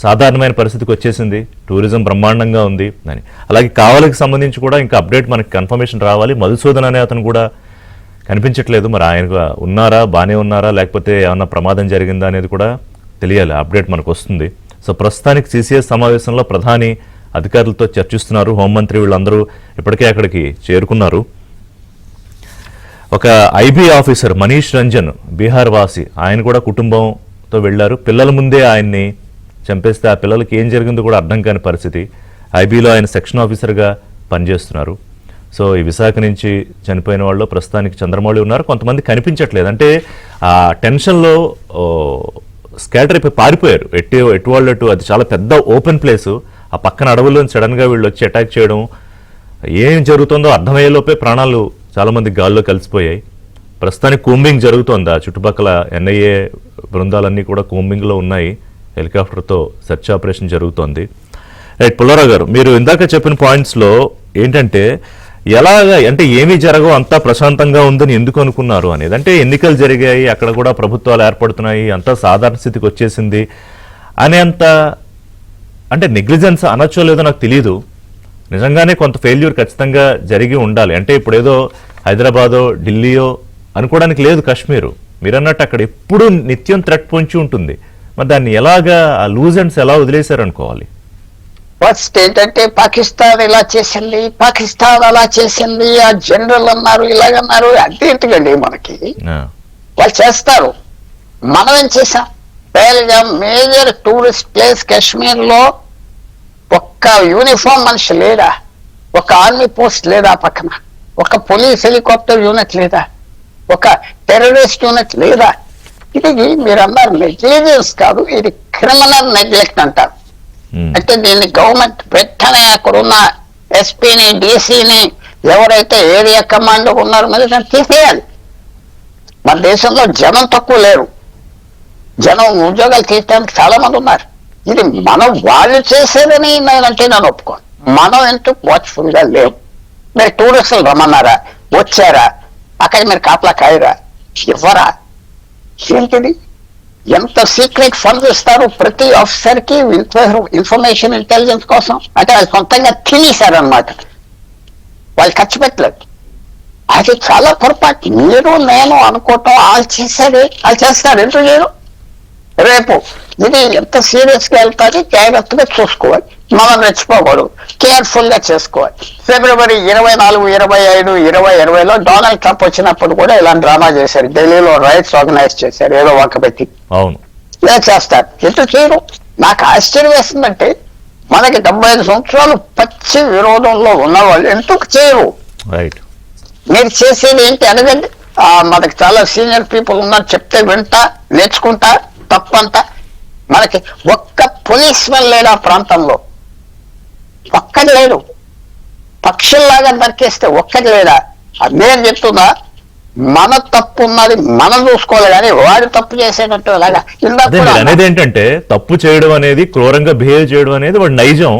సాధారణమైన పరిస్థితికి వచ్చేసింది, టూరిజం బ్రహ్మాండంగా ఉంది అని. అలాగే కావలికి సంబంధించి కూడా ఇంకా అప్డేట్ మనకి కన్ఫర్మేషన్ రావాలి. మధుసూదన్ అనే అతను కూడా కనిపించట్లేదు. మరి ఆయన ఉన్నారా, బాగానే ఉన్నారా, లేకపోతే ఏమన్నా ప్రమాదం జరిగిందా అనేది కూడా తెలియాలి. అప్డేట్ మనకు వస్తుంది. సో ప్రస్తుతానికి CCS సమావేశంలో ప్రధాని అధికారులతో చర్చిస్తున్నారు. హోంమంత్రి వీళ్ళందరూ ఇప్పటికే అక్కడికి చేరుకున్నారు. ఒక IB ఆఫీసర్ మనీష్ రంజన్, బీహార్ వాసి, ఆయన కూడా కుటుంబంతో వెళ్లారు. పిల్లల ముందే ఆయన్ని చంపేస్తే ఆ పిల్లలకి ఏం జరిగిందో కూడా అర్థం కాని పరిస్థితి. IBలో ఆయన సెక్షన్ ఆఫీసర్గా పనిచేస్తున్నారు. సో ఈ విశాఖ నుంచి చనిపోయిన వాళ్ళు ప్రస్తుతానికి చంద్రమౌళి ఉన్నారు, కొంతమంది కనిపించట్లేదు. అంటే ఆ టెన్షన్లో స్కాటర్ అయిపోయి పారిపోయారు ఎటు వాళ్ళటు. అది చాలా పెద్ద ఓపెన్ ప్లేసు, ఆ పక్కన అడవుల్లో సడన్గా వీళ్ళు వచ్చి అటాక్ చేయడం, ఏం జరుగుతుందో అర్థమయ్యేలోపే ప్రాణాలు చాలామంది గాల్లో కలిసిపోయాయి. ప్రస్తుతానికి కూంబింగ్ జరుగుతోంది. ఆ చుట్టుపక్కల NIA బృందాలన్నీ కూడా కూంబింగ్లో ఉన్నాయి, హెలికాప్టర్తో సెర్చ్ ఆపరేషన్ జరుగుతోంది. రైట్, పుల్లారావు గారు, మీరు ఇందాక చెప్పిన పాయింట్స్లో ఏంటంటే ఎలాగా, అంటే ఏమీ జరగవు, అంతా ప్రశాంతంగా ఉందని ఎందుకు అనుకున్నారు అనేది. అంటే ఎన్నికలు జరిగాయి, అక్కడ కూడా ప్రభుత్వాలు ఏర్పడుతున్నాయి, అంతా సాధారణ స్థితికి వచ్చేసింది అనేంత, అంటే నెగ్లిజెన్స్ అనొచ్చో లేదో నాకు తెలియదు. నిజంగానే కొంత ఫెయిల్యూర్ ఖచ్చితంగా జరిగి ఉండాలి. అంటే ఇప్పుడు ఏదో హైదరాబాదో ఢిల్లీయో అనుకోవడానికి లేదు కాశ్మీరు. మీరన్నట్టు అక్కడ ఎప్పుడు నిత్యం థ్రెట్ పొంచి ఉంటుంది. మరి దాన్ని ఎలాగా ఆ లూజ్ అండ్స్ ఎలా వదిలేశారు అనుకోవాలి? ఫస్ట్ ఏంటంటే పాకిస్తాన్ ఇలా చేసింది, పాకిస్తాన్ అలా చేసింది, ఆ జనరల్ అన్నారు, ఇలాగన్నారు. అదేంటికండి, మనకి వాళ్ళు చేస్తారు, మనం ఏం చేసాం? Pahalgam major tourist place Kashmir లో ఒక్క యూనిఫామ్ మనిషి లేదా, ఒక ఆర్మీ పోస్ట్ లేదా పక్కన, ఒక పోలీస్ హెలికాప్టర్ యూనిట్ లేదా, ఒక టెర్రరిస్ట్ యూనిట్ లేదా. ఇది మీరు అన్నారు నెగ్లిజెన్స్ కాదు, ఇది క్రిమినల్ నెగ్లెక్ట్ అంటారు. అంటే దీన్ని గవర్నమెంట్ వెంటనే అక్కడున్న SPని DCని ఎవరైతే ఏరియా కమాండ్ ఉన్నారో మరి దాన్ని తీసేయాలి. మన దేశంలో జనం తక్కువ లేరు, జనం ఉద్యోగాలు తీయడానికి చాలా మంది ఉన్నారు. ఇది మనం వాళ్ళు చేసేదని నేను ఒప్పుకోను. మనం ఎంతో వాచ్ఫుల్ గా లేవు. మీరు టూరిస్టులు రమ్మన్నారా, వచ్చారా, అక్కడ మీరు కాపలా కాయరా, ఇవ్వరా, ఏంటిది? ఎంత సీక్రెట్ ఫండ్స్ ఇస్తారు ప్రతి ఆఫీసర్ కి ఇన్ఫర్మేషన్ ఇంటెలిజెన్స్ కోసం. అంటే వాళ్ళు సొంతంగా తినేశారనమాట, వాళ్ళు ఖర్చు పెట్టలేదు. అది చాలా పొరపాటు. మీరు నేను అనుకోవటం వాళ్ళు చేశారు, వాళ్ళు చేస్తారు, ఎందుకు చేయరు? రేపు ఇది ఎంత సీరియస్ గా వెళ్తాది, జాగ్రత్తగా చూసుకోవాలి. మనం రెచ్చిపోకూడదు, కేర్ఫుల్ గా చేసుకోవాలి. ఫిబ్రవరి 24, 25, 2020లో డొనాల్డ్ ట్రంప్ వచ్చినప్పుడు కూడా ఇలాంటి డ్రామా చేశారు. ఢిల్లీలో రైట్స్ ఆర్గనైజ్ చేశారు, ఏదో ఒక్క పెట్టి అవును. ఇలా చేస్తారు. ఎందుకు చేయరు? నాకు ఆశ్చర్యం వేస్తుందంటే మనకి 75 సంవత్సరాలు పచ్చి విరోధంలో ఉన్నవాళ్ళు ఎందుకు చేయరు? రైట్. మీరు చేసేది ఏంటి అడగండి. మనకి చాలా సీనియర్ పీపుల్ ఉన్నారు, చెప్తే వింటా, నేర్చుకుంటా. తప్పంతా మనకి ఒక్క పోలీస్ మెన్ లేడు ఆ ప్రాంతంలో, ఒక్కటి లేడు. పక్షుల్లాగా నరికేస్తే ఒక్కటి లేదా? నేను చెప్తున్నా, మన తప్పు ఉన్నది మనం చూసుకోవాలి, కానీ వాడు తప్పు చేసేటట్టు అలాగా. అదే మీరు అనేది ఏంటంటే తప్పు చేయడం అనేది, క్రూరంగా బిహేవ్ చేయడం అనేది వాడు నైజం,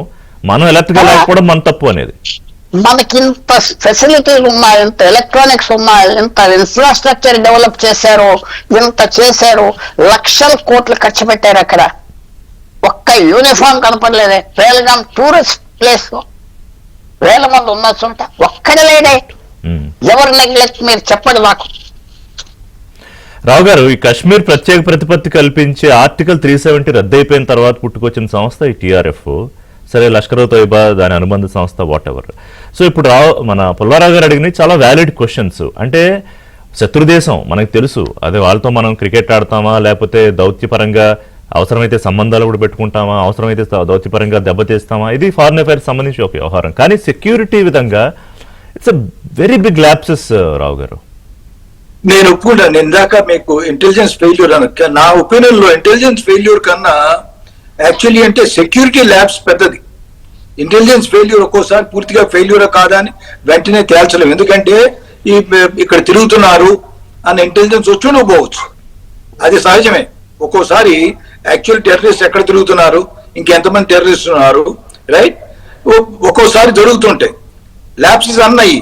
మనం ఎలక్ట్గా లేకపోవడం మన తప్పు అనేది. మనకి ఇంత ఫెసిలిటీలు ఉన్నాయి, ఇంత ఎలక్ట్రానిక్స్ ఉన్నాయి, ఇంత ఇన్ఫ్రాస్ట్రక్చర్ డెవలప్ చేశారు, ఇంత చేశారు, లక్షల కోట్లు ఖర్చు పెట్టారు. అక్కడ ఒక్క యూనిఫామ్ కనపడలేదే. రేల్గాం టూరిస్ట్ ప్లేస్ వేల మంది ఉన్న చోట ఒక్కడ లేదే. ఎవరు నెగ్లెక్ట్ మీరు చెప్పండి నాకు. రావు గారు, ఈ కశ్మీర్ ప్రత్యేక ప్రతిపత్తి కల్పించే ఆర్టికల్ 370 రద్దయిపోయిన తర్వాత పుట్టుకొచ్చిన సంస్థ ఈ టీఆర్ఎఫ్. సరే, లష్కర్ తోయిబా దాని అనుబంధ సంస్థ, వాట్ ఎవర్. సో ఇప్పుడు మన పుల్లారావు గారు అడిగినవి చాలా వ్యాలిడ్ క్వశ్చన్స్. అంటే శత్రుదేశం మనకు తెలుసు, అదే వాళ్ళతో మనం క్రికెట్ ఆడతామా, లేకపోతే దౌత్యపరంగా అవసరమైతే సంబంధాలు కూడా పెట్టుకుంటామా, అవసరమైతే దౌత్యపరంగా దెబ్బతీస్తామా, ఇది ఫారిన్ అఫైర్స్ సంబంధించి ఒక వ్యవహారం. కానీ సెక్యూరిటీ విధంగా it's a very big lapses. Rao గారు, నేను ఒప్పుకుంటాను. ఇందాక మీకు ఇంటెలిజెన్స్ ఫెయిల్యూర్ అన్న, నా ఒపీనియన్ లో ఇంటెలిజెన్స్ ఫెయిల్యూర్ కన్నా యాక్చువల్లీ అంటే సెక్యూరిటీ ల్యాబ్స్ పెద్దది. ఇంటెలిజెన్స్ ఫెయిల్యూర్ ఒక్కోసారి పూర్తిగా ఫెయిల్యూర్ కాదా అని వెంటనే తేల్చలేము. ఎందుకంటే ఇక్కడ తిరుగుతున్నారు అన్న ఇంటెలిజెన్స్ వచ్చి నువ్వు పోవచ్చు, అది సహజమే. ఒక్కోసారి యాక్చువల్ టెర్రరిస్ట్ ఎక్కడ తిరుగుతున్నారు, ఇంకెంతమంది టెర్రరిస్ట్ ఉన్నారు, రైట్, ఒక్కోసారి జరుగుతుంటాయి ల్యాబ్సెస్ అన్నాయి.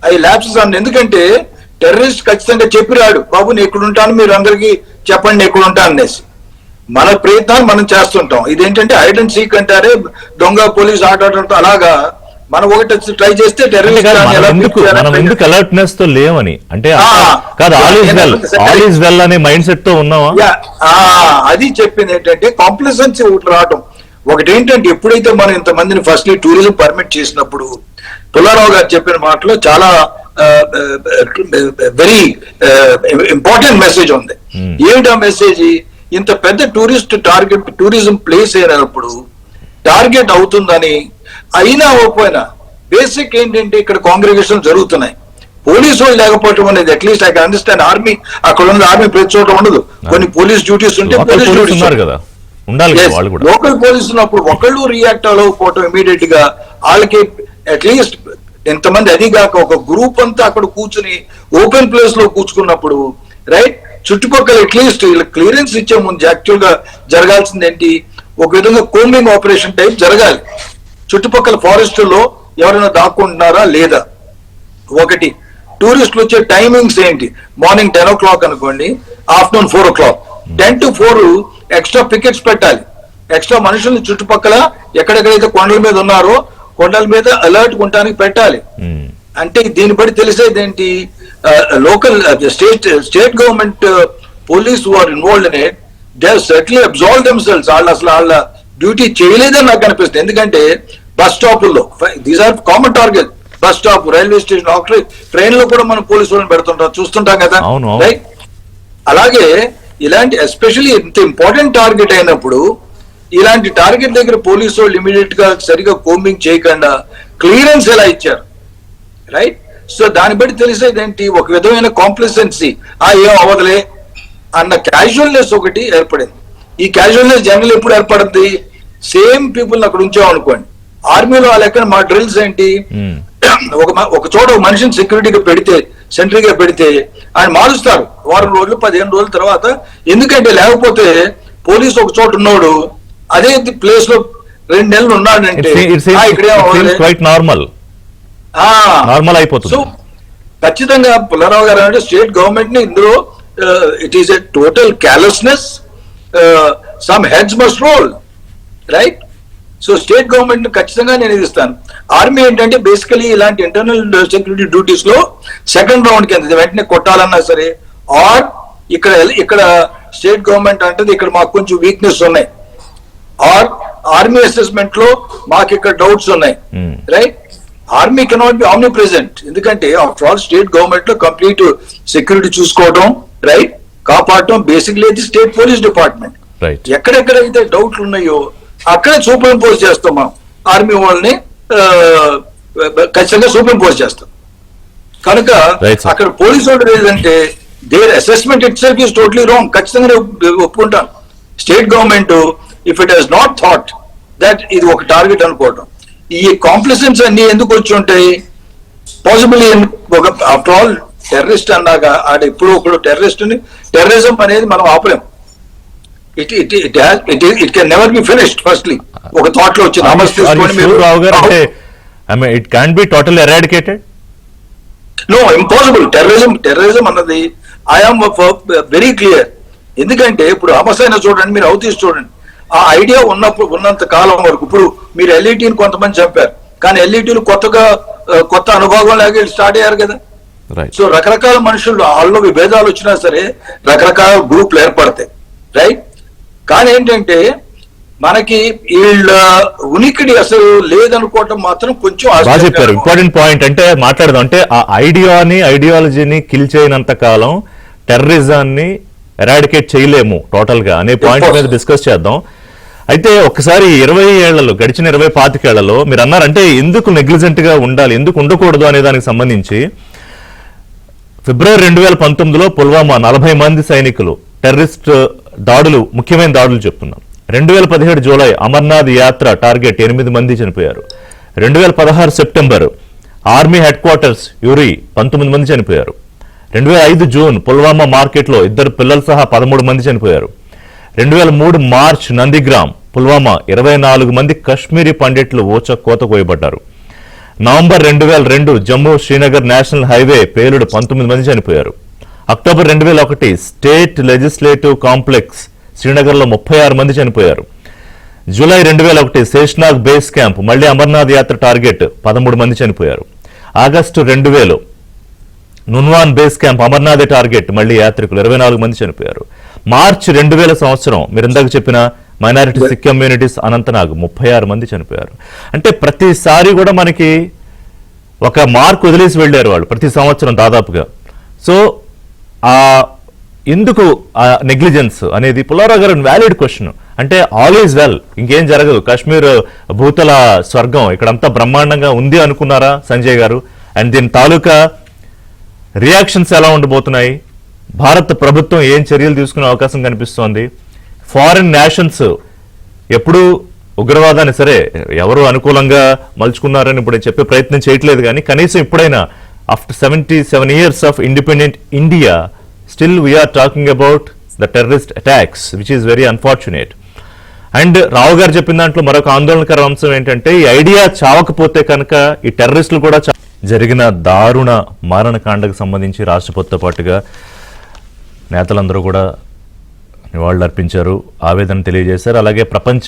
అవి ల్యాబ్సెస్ అన్న ఎందుకంటే టెర్రరిస్ట్ ఖచ్చితంగా చెప్పిరాడు, బాబు నేను ఎక్కడ ఉంటాను, మీరు అందరికీ చెప్పండి నేను ఎక్కడ ఉంటాను అనేసి. మన ప్రయత్నాలు మనం చేస్తుంటాం. ఇదేంటంటే హైడ్ అండ్ సీక్ అంటారే, దొంగ పోలీస్ ఆట ఆడటం. అలాగా మనం ఒకటి ట్రై చేస్తే టెర్రరిస్ట్ అలర్ట్నెస్ తో లేవని అంటే కాదు, ఆల్ ఈజ్ వెల్ అనే మైండ్ సెట్ తో ఉన్నావా? అది చెప్పింది ఏంటంటే కాంప్లిసెన్సీ ఒకటి రావటం. ఒకటి ఏంటంటే ఎప్పుడైతే మనం ఇంతమందిని ఫస్ట్ టూరిజం పర్మిట్ చేసినప్పుడు, పుల్లారావు గారు చెప్పిన మాటలో చాలా వెరీ ఇంపార్టెంట్ మెసేజ్ ఉంది. ఏమిటా మెసేజ్? ఇంత పెద్ద టూరిజం ప్లేస్ అయినప్పుడు టార్గెట్ అవుతుందని అయినా అవ్వకపోయినా బేసిక్ ఏంటంటే ఇక్కడ కాంగ్రిగేషన్ జరుగుతున్నాయి. పోలీసు వాళ్ళు లేకపోవడం అనేది at least I can understand. Army అక్కడ ఉన్న ఆర్మీ ప్రతి చోట ఉండదు, కొన్ని పోలీస్ డ్యూటీస్ ఉంటే పోలీస్ డ్యూటీస్ లోకల్ పోలీసు ఉన్నప్పుడు ఒకళ్ళు రియాక్ట్ అవ్వకపోవటం ఇమీడియట్ గా వాళ్ళకి అట్లీస్ట్ ఎంతమంది, అది కాక ఒక గ్రూప్ అంతా అక్కడ కూర్చుని ఓపెన్ ప్లేస్ లో కూర్చుకున్నప్పుడు, రైట్, చుట్టుపక్కల అట్లీస్ట్ క్లియరెన్స్ ఇచ్చే ముందు యాక్చువల్ గా జరగాల్సింది ఏంటి, ఒక విధంగా కోమింగ్ ఆపరేషన్ టైప్ జరగాలి. చుట్టుపక్కల ఫారెస్ట్ లో ఎవరైనా దాక్కుంటున్నారా లేదా, ఒకటి. టూరిస్టులు వచ్చే టైమింగ్స్ ఏంటి, మార్నింగ్ 10 o'clock అనుకోండి, afternoon 4 o'clock, 10 to 4 extra pickets పెట్టాలి. ఎక్స్ట్రా మనుషుల్ని చుట్టుపక్కల ఎక్కడెక్కడైతే కొండల మీద ఉన్నారో కొండల మీద అలర్ట్ ఉండడానికి పెట్టాలి. అంటే దీన్ని బట్టి తెలిసేది ఏంటి, local state government police are involved in it, they have certainly absolve themselves. వాళ్ళు అసలు వాళ్ళ డ్యూటీ చేయలేదని నాకు అనిపిస్తుంది. ఎందుకంటే బస్ స్టాపుల్లో these are common target, bus stop, railway station, train లో కూడా మనం పోలీసు వాళ్ళని పెడుతుంటాం, చూస్తుంటాం కదా, రైట్. అలాగే ఇలాంటి ఎస్పెషల్లీ ఇంత ఇంపార్టెంట్ టార్గెట్ అయినప్పుడు ఇలాంటి టార్గెట్ దగ్గర పోలీసు వాళ్ళు ఇమీడియట్ గా సరిగా కోమింగ్ చేయకుండా క్లియరెన్స్ ఎలా ఇచ్చారు, రైట్. సో దాన్ని బట్టి తెలిసేది ఏంటి, ఒక విధమైన కాంప్లిసెన్సీ, ఏం అవ్వదులే అన్న క్యాజువల్నెస్ ఒకటి ఏర్పడింది. ఈ క్యాజువల్నెస్ జనరల్ ఎప్పుడు ఏర్పడుతుంది, సేమ్ పీపుల్ అక్కడ ఉంచామనుకోండి. ఆర్మీలో వాళ్ళ ఎక్కడ మా డ్రిల్స్ ఏంటి, ఒక చోట ఒక మనిషిని సెక్యూరిటీగా పెడితే, సెంట్రీగా పెడితే ఆయన మారుస్తారు వారం రోజులు 15 రోజుల తర్వాత. ఎందుకంటే లేకపోతే పోలీసు ఒక చోట ఉన్నాడు అదే ప్లేస్ లో 2 నెలలు ఉన్నాడంటే సో ఖచ్చితంగా పుల్లారావు గారు అంటే స్టేట్ గవర్నమెంట్ ని ఇందులో it is a total carelessness, some heads must roll, right. So state government ఖచ్చితంగా నేను ఇది ఇస్తాను. ఆర్మీ ఏంటంటే బేసికలీ ఇలాంటి ఇంటర్నల్ సెక్యూరిటీ డ్యూటీస్ లో సెకండ్ రౌండ్ కింద వెంటనే కొట్టాలన్నా సరే, ఆర్ ఇక్కడ స్టేట్ గవర్నమెంట్ అంటే ఇక్కడ మాకు కొంచెం వీక్నెస్ ఉన్నాయి, ఆర్ ఆర్మీ అసెస్మెంట్ లో మాకు ఇక్కడ డౌట్స్ ఉన్నాయి, right? Army cannot be omni present, ఎందుకంటే ఆఫ్టర్ ఆల్ స్టేట్ గవర్నమెంట్ లో కంప్లీట్ సెక్యూరిటీ చూసుకోవడం, రైట్, కాపాడటం బేసిక్లీ ఇది స్టేట్ పోలీస్ డిపార్ట్మెంట్. ఎక్కడెక్కడైతే డౌట్లు ఉన్నాయో అక్కడే సూపర్ ఇంపోజ్ చేస్తాం మనం, ఆర్మీ వాళ్ళని ఖచ్చితంగా సూపర్ ఇంపోజ్ చేస్తాం. కనుక అక్కడ పోలీసు వాళ్ళు ఏంటంటే their assessment itself is totally wrong. ఖచ్చితంగా ఒప్పుకుంటాను. State government if it has not thought that ఇది ఒక టార్గెట్ అనుకోవటం, ఈ కాంప్లిసెన్స్ అన్ని ఎందుకు వచ్చి ఉంటాయి? పాసిబుల్లీ ఒక ఆఫ్టర్ ఆల్ టెర్రరిస్ట్ అన్నాక ఆడ ఎప్పుడు ఒకడు టెర్రరిజం అనేది మనం ఆపలేం. It can never be finished. Firstly ఒక థాట్ లో వచ్చింది, it can be total eradicated. No, impossible. Terrorism అన్నది ఐఎమ్ వెరీ క్లియర్. ఎందుకంటే ఇప్పుడు హమసైనా చూడండి, మీరు హౌతీస్ చూడండి, ఆ ఐడియా ఉన్నంత కాలం వరకు. ఇప్పుడు మీరు ఎల్ఈటీని కొంతమంది చంపారు, కానీ ఎల్ఈటీలు కొత్త అనుభవం లాగా స్టార్ట్ అయ్యారు కదా. సో రకరకాల మనుషులు వాళ్ళలో విభేదాలు వచ్చినా సరే రకరకాల గ్రూపులు ఏర్పడతాయి, రైట్? కానీ ఏంటంటే మనకి వీళ్ళ ఉనికిడి అసలు లేదనుకోవటం మాత్రం కొంచెం చెప్పారు. ఇంపార్టెంట్ పాయింట్ అంటే మాట్లాడదాం, అంటే ఆ ఐడియాలజీని కిల్ చేయనంత కాలం టెర్రరిజాన్ని ఎరాడికేట్ చేయలేము టోటల్ గా అనే పాయింట్ మీద డిస్కస్ చేద్దాం. అయితే ఒకసారి గడిచిన 25 ఏళ్లలో మీరు అన్నారంటే ఎందుకు నెగ్లిజెంట్ గా ఉండాలి, ఎందుకు ఉండకూడదు అనే దానికి సంబంధించి ఫిబ్రవరి 2019లో పుల్వామా 40 మంది సైనికులు టెర్రరిస్ట్ దాడులు, ముఖ్యమైన దాడులు చెప్తున్నాం. 2017 జూలై అమర్నాథ్ యాత్ర టార్గెట్ 8 మంది చనిపోయారు. 2016 September army headquarters Uri 19 మంది చనిపోయారు. 2005 జూన్ పుల్వామా మార్కెట్ లో 2 పిల్లలు సహా 13 మంది చనిపోయారు. 2003 మార్చ్ నందిగ్రామ్ పుల్వామా 24 మంది కశ్మీరీ పండిట్లు కోత కోయబడ్డారు. November 2002 Jammu Srinagar national highway పేలుడు 19 మంది చనిపోయారు. October 2001 state legislative complex Srinagar లో 36 మంది చనిపోయారు. జూలై 2001 శేష్నాగ్ బేస్ క్యాంప్ మళ్లీ అమర్నాథ్ యాత్ర టార్గెట్ 13 మంది చనిపోయారు. August 2000 Nunwan base camp Amarnath target మళ్లీ యాత్రికులు 24 మంది చనిపోయారు. మార్చి 2000 సంవత్సరం మీరు ఇందాక చెప్పిన మైనారిటీ సిక్ కమ్యూనిటీస్ అనంతనాగ్ 36 మంది చనిపోయారు. అంటే ప్రతిసారి కూడా మనకి ఒక మార్క్ వదిలేసి వెళ్ళారు వాళ్ళు ప్రతి సంవత్సరం దాదాపుగా. సో ఎందుకు నెగ్లిజెన్స్ అనేది పుల్లారావు గారు వ్యాలిడ్ క్వశ్చన్. అంటే ఆల్ ఈజ్ వెల్, ఇంకేం జరగదు, కాశ్మీర్ భూతల స్వర్గం, ఇక్కడంతా బ్రహ్మాండంగా ఉంది అనుకున్నారా సంజయ్ గారు? అండ్ దీని తాలూకా రియాక్షన్స్ ఎలా ఉండబోతున్నాయి? భారత ప్రభుత్వం ఏం చర్యలు తీసుకునే అవకాశం కనిపిస్తోంది? ఫారిన్ నేషన్స్ ఎప్పుడు ఉగ్రవాదాన్ని సరే ఎవరు అనుకూలంగా మలుచుకున్నారని ఇప్పుడు చెప్పే ప్రయత్నం చేయట్లేదు, కానీ కనీసం ఇప్పుడైనా after 77 years of independent India still we are talking about the terrorist attacks, which is very unfortunate. And Rao గారు చెప్పిన దాంట్లో మరొక ఆందోళనకర అంశం ఏంటంటే ఈ ఐడియా చావకపోతే కనుక ఈ టెర్రరిస్టులు కూడా జరిగిన దారుణ మారణకాండకు సంబంధించి రాష్ట్రపతితో పాటుగా నేతలందరూ కూడా నివాళులు అర్పించారు, ఆవేదన తెలియజేశారు. అలాగే ప్రపంచ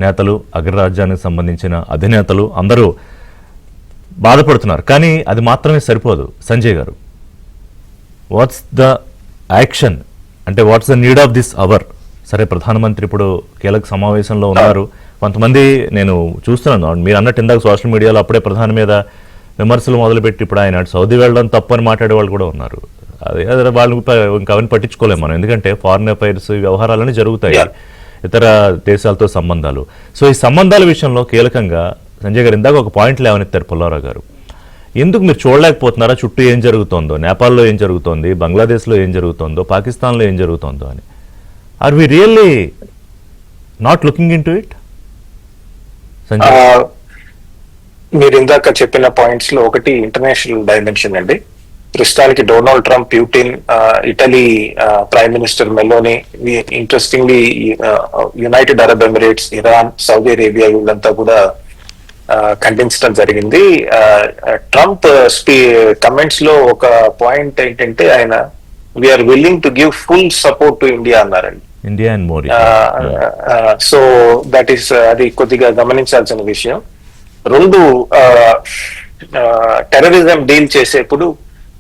నేతలు, అగ్రరాజ్యానికి సంబంధించిన అధినేతలు అందరూ బాధపడుతున్నారు. కానీ అది మాత్రమే సరిపోదు. సంజయ్ గారు, వాట్స్ ద యాక్షన్, అంటే what's the need of this hour? సరే, ప్రధానమంత్రి ఇప్పుడు కీలక సమావేశంలో ఉన్నారు. కొంతమంది నేను చూస్తున్నాను, మీరు అన్నట్టు ఇందాక సోషల్ మీడియాలో అప్పుడే ప్రధాని మీద విమర్శలు మొదలుపెట్టి ఇప్పుడు ఆయన సౌదీ వెళ్ళడం తప్పు అని మాట్లాడే వాళ్ళు కూడా ఉన్నారు. అదే వాళ్ళు ఇంకా అవన్నీ పట్టించుకోలేము మనం, ఎందుకంటే ఫారిన్ అఫైర్స్ వ్యవహారాలన్నీ జరుగుతాయి, ఇతర దేశాలతో సంబంధాలు. సో ఈ సంబంధాల విషయంలో కీలకంగా సంజయ్ గారు ఇందాక ఒక పాయింట్ లేవనెత్తారు పుల్లారావు గారు. ఎందుకు మీరు చూడలేకపోతున్నారా చుట్టూ ఏం జరుగుతోందో, నేపాల్లో ఏం జరుగుతోంది, బంగ్లాదేశ్లో ఏం జరుగుతోందో, పాకిస్తాన్లో ఏం జరుగుతోందో అని? Are we really not looking into ఇట్? మీరు ఇందాక చెప్పిన పాయింట్స్ లో ఒకటి ఇంటర్నేషనల్ డైమెన్షన్ అండి. ప్రస్తుతానికి Donald Trump, Putin, Italy prime minister Meloni, interestingly United Arab Emirates, Iran, Saudi Arabia వీళ్ళంతా కూడా ఖండించడం జరిగింది. ట్రంప్ కమెంట్స్ లో ఒక పాయింట్ ఏంటంటే ఆయన we are willing to give full support to India అన్నారండి. India and Modi. So that is, అది కొద్దిగా గమనించాల్సిన విషయం. రెండు, టెర్రరిజం డీల్ చేసేప్పుడు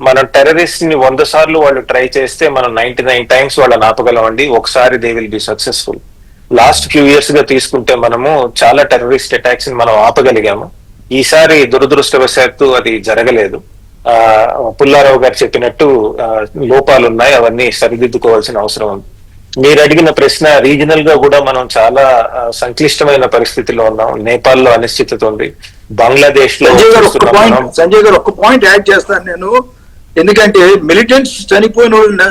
మనం టెర్రరిస్ట్ ని 100 సార్లు వాళ్ళు ట్రై చేస్తే మనం 99 times వాళ్ళని ఆపగలం అండి. ఒకసారి they will be successful. Last few years గా తీసుకుంటే మనము చాలా టెర్రరిస్ట్ అటాక్స్ ని మనం ఆపగలిగాము. ఈసారి దురదృష్టవశాత్తు అది జరగలేదు. పుల్లారావు గారు చెప్పినట్టు లోపాలు ఉన్నాయి, అవన్నీ సరిదిద్దుకోవాల్సిన అవసరం ఉంది. మీరు అడిగిన ప్రశ్న, రీజనల్ గా కూడా మనం చాలా సంక్లిష్టమైన పరిస్థితిలో ఉన్నాం. నేపాల్ లో అనిశ్చితత ఉంది, బంగ్లాదేశ్ లో. సంజయ్ గారు ఒక పాయింట్ యాడ్ చేస్తాను నేను, ఎందుకంటే మిలిటెంట్స్ చనిపోయిన వాళ్ళ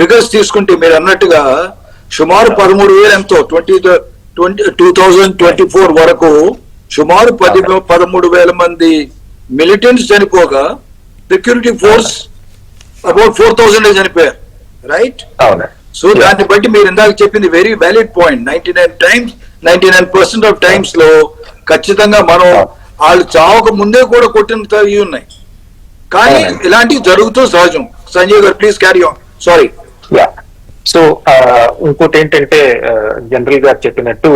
ఫిగర్స్ తీసుకుంటే మీరు అన్నట్టుగా సుమారు 13,000 ఎంతో 2024 వరకు సుమారు 13,000 మంది మిలిటెంట్స్ చనిపోగా సెక్యూరిటీ ఫోర్స్ అబౌట్ 4,000 చనిపోయారు, రైట్? సో దాన్ని బట్టి మీరు ఇందాక చెప్పింది very valid point. 99% of times లో ఖచ్చితంగా మనం వాళ్ళు చావక ముందే కూడా కొట్టిన ఉన్నాయి, కానీ ఇలాంటివి జరుగుతూ సహజం. సంజయ్ గారు please carry on. Sorry. So ఇంకోటి ఏంటంటే, జనరల్ గారు చెప్పినట్టు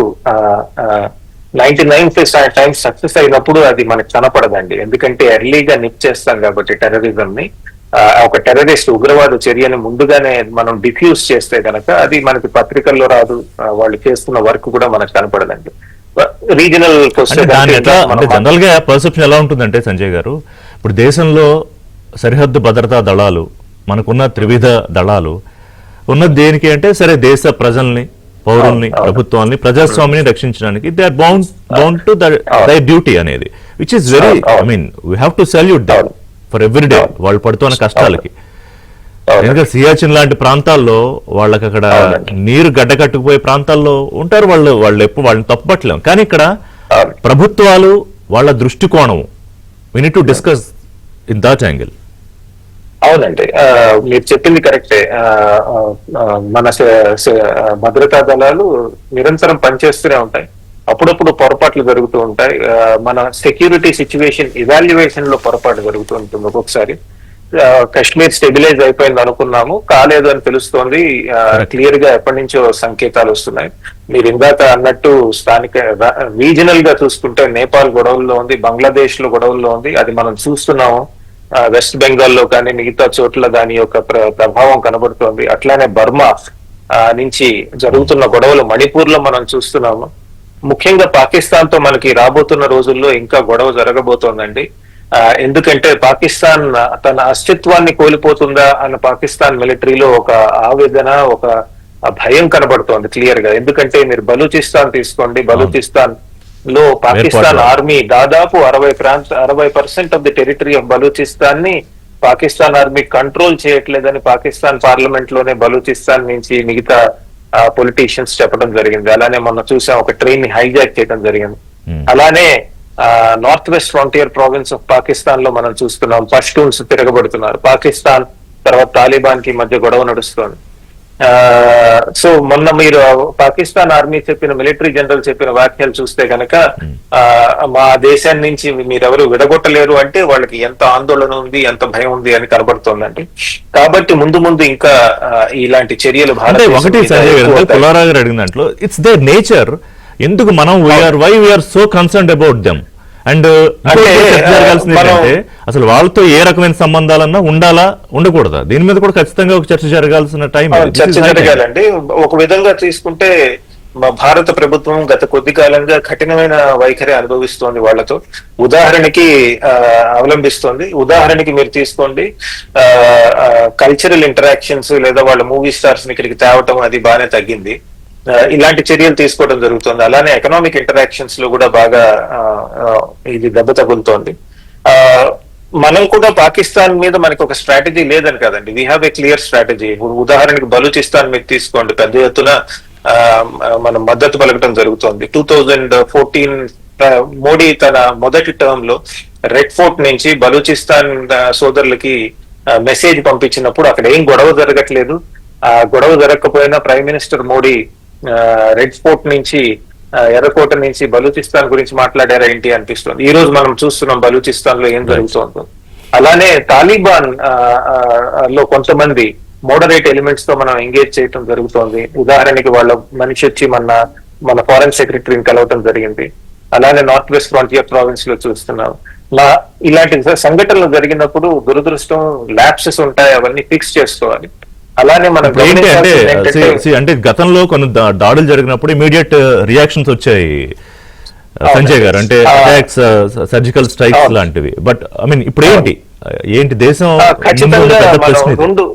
99% టైమ్స్ సక్సెస్ అయినప్పుడు అది మనకు కనపడదండి, ఎందుకంటే ఎర్లీగా నిప్ చేస్తాం కాబట్టి టెర్రరిజం ని. ఒక టెర్రరిస్ట్ ఉగ్రవాద చర్యని ముందుగానే మనం డిఫ్యూజ్ చేస్తే కనుక అది మనకి పత్రికల్లో రాదు, వాళ్ళు చేస్తున్న వర్క్ కూడా మనకు కనపడదండి. రీజనల్ జనరల్ గా పర్సెప్షన్ ఎలా ఉంటుందంటే సంజయ్ గారు, ఇప్పుడు దేశంలో సరిహద్దు భద్రతా దళాలు, మనకున్న త్రివిధ దళాలు ఉన్నది దేనికి అంటే, సరే దేశ ప్రజల్ని, పౌరుల్ని, ప్రభుత్వాన్ని, ప్రజాస్వామ్యాన్ని రక్షించడానికి దే ఆర్ బౌండ్ టు దై డ్యూటీ అనేది, which is very, I mean we have to salute that for every day. వాళ్ళు పడుతున్న కష్టాలకి. ఎందుకంటే సియాచిన్ లాంటి ప్రాంతాల్లో వాళ్ళకి అక్కడ నీరు గడ్డ కట్టుకుపోయే ప్రాంతాల్లో ఉంటారు వాళ్ళు ఎప్పుడు వాళ్ళని తప్పుపట్టలేం. కానీ ఇక్కడ ప్రభుత్వాలు వాళ్ళ దృష్టికోణం, we need to discuss in that angle. అవునండి, మీరు చెప్పింది కరెక్టే. మన భద్రతా దళాలు నిరంతరం పనిచేస్తూనే ఉంటాయి, అప్పుడప్పుడు పొరపాట్లు జరుగుతూ ఉంటాయి. మన సెక్యూరిటీ సిచ్యువేషన్ ఇవాల్యుయేషన్ లో పొరపాటు జరుగుతూ ఉంటుంది ఒక్కొక్కసారి. కశ్మీర్ స్టెబిలైజ్ అయిపోయింది అనుకున్నాము, కాలేదు అని తెలుస్తోంది. క్లియర్ గా ఎప్పటి నుంచో సంకేతాలు వస్తున్నాయి. మీరు ఇందాక అన్నట్టు స్థానిక రీజనల్ గా చూసుకుంటే నేపాల్ గొడవల్లో ఉంది, బంగ్లాదేశ్ లో గొడవల్లో ఉంది, అది మనం చూస్తున్నాము. వెస్ట్ బెంగాల్లో కానీ మిగతా చోట్ల దాని యొక్క ప్రభావం కనబడుతోంది. అట్లానే బర్మా నుంచి జరుగుతున్న గొడవలు మణిపూర్ లో మనం చూస్తున్నాము. ముఖ్యంగా పాకిస్తాన్ తో మనకి రాబోతున్న రోజుల్లో ఇంకా గొడవ జరగబోతోందండి. ఎందుకంటే పాకిస్తాన్ తన అస్తిత్వాన్ని కోల్పోతుందా అన్న పాకిస్తాన్ మిలిటరీలో ఒక ఆవేదన, ఒక భయం కనబడుతోంది క్లియర్ గా. ఎందుకంటే మీరు బలూచిస్తాన్ తీసుకోండి, బలూచిస్తాన్ లో పాకిస్తాన్ ఆర్మీ దాదాపు 60% of the territory of Balochistan ని పాకిస్తాన్ ఆర్మీ కంట్రోల్ చేయట్లేదని పాకిస్తాన్ పార్లమెంట్ లోనే బలూచిస్తాన్ నుంచి మిగతా పొలిటీషియన్స్ చెప్పడం జరిగింది. అలానే మొన్న చూసాం, ఒక ట్రైన్ ని హైజాక్ చేయడం జరిగింది. అలానే north west frontier province of Pakistan లో మనం చూస్తున్నాం, పష్తూన్స్ తిరగబడుతున్నారు. పాకిస్తాన్ తర్వాత తాలిబాన్ కి మధ్య గొడవ నడుస్తోంది. సో మొన్న మీరు పాకిస్తాన్ ఆర్మీ చెప్పిన, మిలిటరీ జనరల్ చెప్పిన వ్యాఖ్యలు చూస్తే కనుక, మా దేశాన్ని నుంచి మీరెవరు విడగొట్టలేరు అంటే వాళ్ళకి ఎంత ఆందోళన ఉంది, ఎంత భయం ఉంది అని కనబడుతోందండి. కాబట్టి ముందు ముందు ఇంకా ఇలాంటి చర్యలు అడిగిన దాంట్లో ఇట్స్ దేర్ నేచర్. ఎందుకు మనం we are so concerned about them. And అసలు వాళ్ళతో ఏ రకమైన సంబంధాలన్నా ఉండాలా, ఉండకూడదా, దీని మీద కూడా ఖచ్చితంగా ఒక చర్చ జరగాల్సిన టైం. చర్చ జరగాలండి. ఒక విధంగా తీసుకుంటే మా భారత ప్రభుత్వం గత కొద్ది కాలంగా కఠినమైన వైఖరి అనుభవిస్తోంది వాళ్ళతో, ఉదాహరణకి అవలంబిస్తోంది. ఉదాహరణకి మీరు తీసుకోండి, కల్చరల్ ఇంటరాక్షన్స్ లేదా వాళ్ళ మూవీ స్టార్స్ ని ఇక్కడికి తేవటం అది బాగానే తగ్గింది. ఇలాంటి చర్యలు తీసుకోవడం జరుగుతుంది. అలానే ఎకనామిక్ ఇంటరాక్షన్స్ లో కూడా బాగా ఇది దెబ్బ తగులుతోంది. మనం కూడా పాకిస్తాన్ మీద మనకి ఒక స్ట్రాటజీ లేదని కదండి, we have a clear strategy. ఉదాహరణకి బలూచిస్తాన్ మీద తీసుకోండి, పెద్ద ఎత్తున మనం మద్దతు పలకడం జరుగుతోంది. 2014 మోడీ తన మొదటి టర్మ్ లో రెడ్ ఫోర్ట్ నుంచి బలూచిస్తాన్ సోదరులకి మెసేజ్ పంపించినప్పుడు అక్కడ ఏం గొడవ జరగట్లేదు. ఆ గొడవ జరగకపోయినా prime minister Modi red fort నుంచి, ఎర్రకోట నుంచి బలూచిస్తాన్ గురించి మాట్లాడారా ఏంటి అనిపిస్తుంది. ఈ రోజు మనం చూస్తున్నాం బలూచిస్తాన్ లో ఏం జరుగుతుందో. అలానే తాలిబాన్ లో కొంతమంది మోడరేట్ ఎలిమెంట్స్ తో మనం ఎంగేజ్ చేయడం జరుగుతోంది. ఉదాహరణకి వాళ్ళ మనిషి వచ్చి మన ఫారెన్ సెక్రటరీని కలవటం జరిగింది. అలానే నార్త్ వెస్ట్ ఫ్రాంటియర్ ప్రావిన్స్ లో చూస్తున్నాం. ఇలాంటి సంఘటనలు జరిగినప్పుడు దురదృష్టం, ల్యాప్సెస్ ఉంటాయి, అవన్నీ ఫిక్స్ చేసుకోవాలి. అలానే మనం ఇప్పుడు ఏంటి అంటే గమనించాల్సింది ఏంటంటే అంటే గతంలో కొన్ని దాడులు జరిగినప్పుడు ఇమీడియట్ రియాక్షన్స్ వచ్చాయి సంజయ్ గారు, అంటే అటాక్స్, సర్జికల్ స్ట్రైక్స్ అవును. లాంటివి. బట్ ఐ మీన్ ఇప్పుడు ఏంటి దేశం ఖచ్చితంగా ముందు ఉన్న పెద్ద మనం ప్రశ్న ఇది.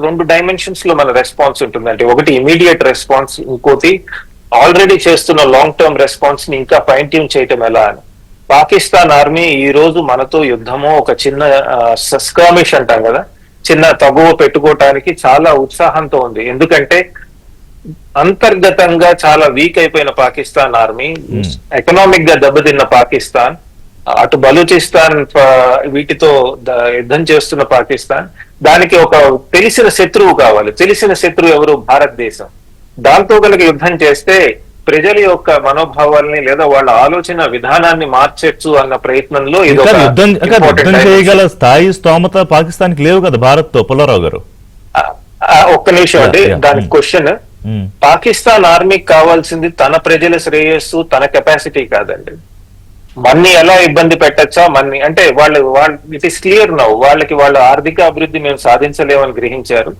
రెండు డైమెన్షన్స్ లో మన రెస్పాన్స్ ఉంటుందంటే, ఒకటి ఇమీడియట్ రెస్పాన్స్, ఇంకోటి ఆల్రెడీ చేస్తున్న లాంగ్ టర్మ్ రెస్పాన్స్ ని ఇంకా ఫైన్ ట్యూన్ చేయటం ఎలా అని. పాకిస్తాన్ ఆర్మీ ఈ రోజు మనతో యుద్ధము ఒక చిన్న స్కర్మిష్ అంటాం కదా, చిన్న తగువ పెట్టుకోవటానికి చాలా ఉత్సాహంతో ఉంది. ఎందుకంటే అంతర్గతంగా చాలా వీక్ అయిపోయిన పాకిస్తాన్ ఆర్మీ, ఎకనామిక్ గా దెబ్బతిన్న పాకిస్తాన్, అటు బలూచిస్తాన్ వీటితో యుద్ధం చేస్తున్న పాకిస్తాన్, దానికి ఒక తెలిసిన శత్రువు కావాలి. తెలిసిన శత్రువు ఎవరు? భారతదేశం. దాంతో కనుక యుద్ధం చేస్తే ప్రజల యొక్క మనోభావాల్ని లేదా వాళ్ళ ఆలోచన విధానాన్ని మార్చచ్చు అన్న ప్రయత్నంలో ఇది ఇంకా ఒక యుద్ధం important dimension. చేయగల స్థాయి స్తోమత పాకిస్తాన్ కి లేవు కదా భారత్ తో, పుల్లారావు గారు. ఒక్క నిమిషం అండి, Yeah. దానికి క్వశ్చన్. పాకిస్తాన్ ఆర్మీకి కావాల్సింది తన ప్రజల శ్రేయస్సు, తన కెపాసిటీ కాదండి. మన్ని ఎలా ఇబ్బంది పెట్టచ్చా, మన్ని అంటే వాళ్ళు ఇట్ ఈస్ క్లియర్ నౌ, వాళ్ళ ఆర్థిక అభివృద్ధి మేము సాధించలేమని గ్రహించారు.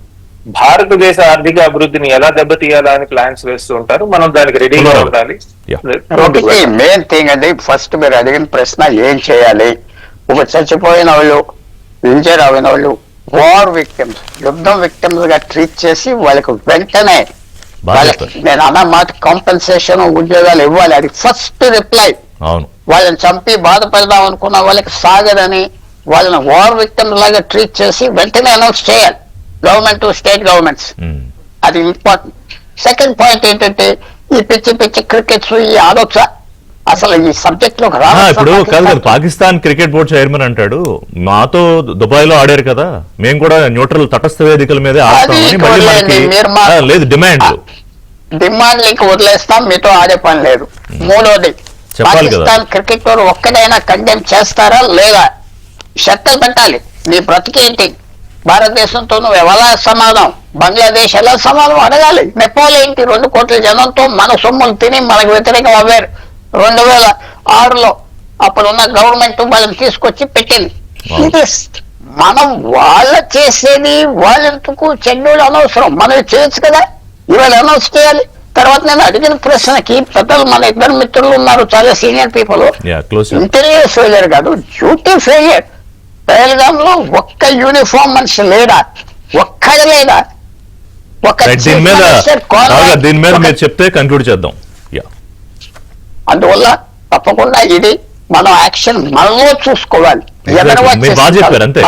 భారతదేశ ఆర్థిక అభివృద్ధిని ఎలా దెబ్బతీయాలా అని ప్లాన్స్ వేస్తూ ఉంటారు. మనం దానికి రెడీగా ఉండాలి. ఒకటి మెయిన్ థింగ్ అండి, ఫస్ట్ మీరు అడిగిన ప్రశ్న ఏం చేయాలి. ఒక చచ్చిపోయిన వాళ్ళు, ఇంజర్ అయిన వాళ్ళు, వార్ విక్టిమ్స్, యుద్ధం విక్టిమ్స్ గా ట్రీట్ చేసి వాళ్ళకి వెంటనే వాళ్ళకి నేను అన్న మాట కాంపెన్సేషన్, ఉద్యోగాలు ఇవ్వాలి. అది ఫస్ట్ రిప్లై. అవును, వాళ్ళని చంపి బాధపడదాం అనుకున్న వాళ్ళకి సాగదని వాళ్ళని వార్ విక్టిమ్స్ లాగా ట్రీట్ చేసి వెంటనే అనౌన్స్ చేయాలి గవర్నమెంట్, స్టేట్ గవర్నమెంట్స్. అది ఇంపార్టెంట్. సెకండ్ పాయింట్ ఏంటంటే ఈ పిచ్చి క్రికెట్స్, ఈ ఆలోచన అసలు ఈ సబ్జెక్ట్ లో ఇప్పుడు కాదు కదా, పాకిస్తాన్ క్రికెట్ బోర్డు చైర్మన్ అంటాడు మాతో దుబాయ్ లో ఆడారు కదా, మేము కూడా న్యూట్రల్ తటస్థ వేదికల మీదే ఆడతామని మళ్ళీ మనకి లేదు డిమాండ్లకి వదిలేస్తాం, మీతో ఆడే పని లేదు. మూడోది, చెప్పాలి కదా. పాకిస్తాన్ క్రికెట్ వారు ఒక్కడైనా కండెమ్ చేస్తారా లేదా? షర్తలు పెట్టాలి. నీ బ్రతికేంటి? భారతదేశంతో నువ్వు ఎలా సమానం, బంగ్లాదేశ్ ఎలా సమానం అడగాలి. నెపాల్ ఏంటి? 2 కోట్ల జనంతో మన సొమ్ములు తిని మనకు వ్యతిరేకం అవ్వారు. 2006లో అప్పుడున్న గవర్నమెంట్ వాళ్ళని తీసుకొచ్చి పెట్టింది. ఇది మనం వాళ్ళ చేసేది వాళ్ళెందుకు చెడ్డోళ్ళు అనవసరం, మనం చేయొచ్చు కదా, ఇవాళ అనౌన్స్ చేయాలి. తర్వాత నేను అడిగిన ప్రశ్నకి పెద్దలు, మన ఇద్దరు మిత్రులు ఉన్నారు చాలా సీనియర్ పీపుల్, ఇంటర్వ్యూ ఫెయిలియర్ కాదు, డ్యూటీ ఫెయిలియర్. పేల్గాంలో ఒక్క యూనిఫామ్ మనిషి లేడా? ఒక్కడ లేడా? దీని మీద మీరు చెప్తే కంక్లూడ్ చేద్దాం. అందువల్ల తప్పకుండా ఇది మనం యాక్షన్ మనలో చూసుకోవాలి. మీరు బాగా చెప్పారు అంతే.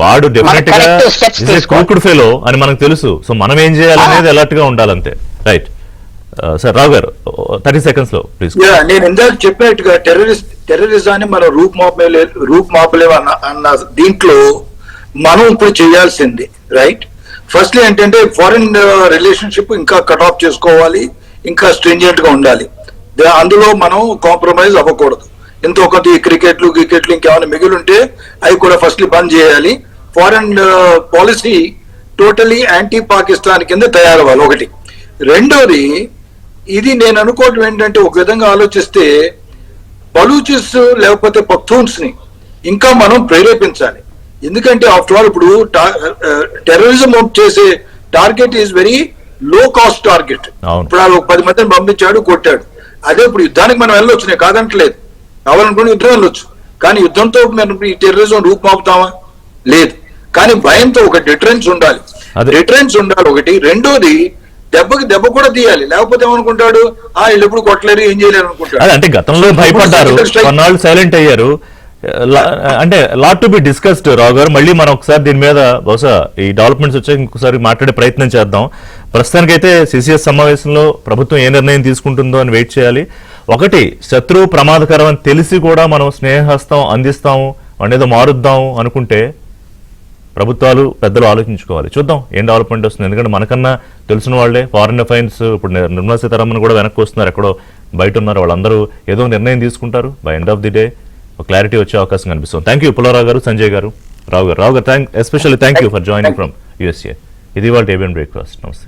వాడు డెఫినెట్ గా కోకుడు ఫెలో అని మనకు తెలుసు. సో మనం ఏం చేయాలనేది అలర్ట్ గా ఉండాలంతే. రైట్ సార్, రావు గారు 30 seconds లో ప్లీజ్. నేను ఇందాక చెప్పినట్టుగా టెర్రరిజాన్ని మనం రూపుమాపలేము అన్న దీంట్లో మనం ఇప్పుడు చేయాల్సింది రైట్. ఫస్ట్లీ ఏంటంటే ఫారిన్ రిలేషన్షిప్ ఇంకా కట్ ఆఫ్ చేసుకోవాలి, ఇంకా స్ట్రింజెంట్ గా ఉండాలి. అందులో మనం కాంప్రమైజ్ అవ్వకూడదు. ఎంతో ఒకటి క్రికెట్లు ఇంకేమైనా మిగిలి ఉంటే అవి కూడా ఫస్ట్లీ బంద్ చేయాలి. Foreign policy totally anti Pakistan కింద తయారవ్వాలి ఒకటి. రెండోది, ఇది నేను అనుకోవటం ఏంటంటే ఒక విధంగా ఆలోచిస్తే బలూచిస్ లేకపోతే పఖ్తూన్స్ ని ఇంకా మనం ప్రేరేపించాలి. ఎందుకంటే ఆఫ్టర్ ఆల్ ఇప్పుడు టెర్రరిజం చేసే target is very low cost target. ఇప్పుడు 10 మందిని పంపించాడు, కొట్టాడు. అదే ఇప్పుడు యుద్ధానికి మనం వెళ్ళొచ్చు, నేను కాదంటలేదు, కావాలనుకుని యుద్ధం వెళ్ళొచ్చు. కానీ యుద్ధంతో మనం ఈ టెర్రరిజం రూపుమాపుతామా? లేదు. కానీ భయంతో ఒక డిటరెన్స్ ఉండాలి, ఒకటి. రెండోది, దెబ్బకి దెబ్బ కూడా తీయాలి. లేకపోతే ఏమనుకుంటాడు, వీళ్ళు ఎప్పుడు కొట్టలేరు, ఏం చేయలేరు అనుకుంటాడు. అంటే గతంలో భయపడ్డారు, కొన్నాళ్ళు సైలెంట్ అయ్యారు. అంటే లాట్ టు బి డిస్కస్డ్. రావు గారు, మళ్ళీ మనం ఒకసారి దీని మీద బహుశా ఈ డెవలప్మెంట్స్ వచ్చాక ఇంకోసారి మాట్లాడే ప్రయత్నం చేద్దాం. ప్రస్తుతానికైతే సిసిఎస్ సమావేశంలో ప్రభుత్వం ఏ నిర్ణయం తీసుకుంటుందో అని వెయిట్ చేయాలి. ఒకటి, శత్రువు ప్రమాదకరం అని తెలిసి కూడా మనం స్నేహహస్తం అందిస్తాము, అనేదో మారుద్దాం అనుకుంటే ప్రభుత్వాలు, పెద్దలు ఆలోచించుకోవాలి. చూద్దాం ఏం డెవలప్మెంట్ వస్తుంది. ఎందుకంటే మనకన్నా తెలిసిన వాళ్ళే ఫారిన్ అఫైర్స్, ఇప్పుడు నిర్మలా సీతారామన్ కూడా వెనక్కి వస్తున్నారు, ఎక్కడో బయట ఉన్నారు. వాళ్ళందరూ ఏదో నిర్ణయం తీసుకుంటారు. By end of the day clarity వచ్చే అవకాశం కనిపిస్తుంది. థ్యాంక్ యూ పుల్లారావు గారు, సంజయ్ గారు, రావు గారు. Especially thank you for joining from USA. ఇది వాళ్ళ ఏబిఎన్ బ్రేక్ఫాస్ట్. నమస్తే.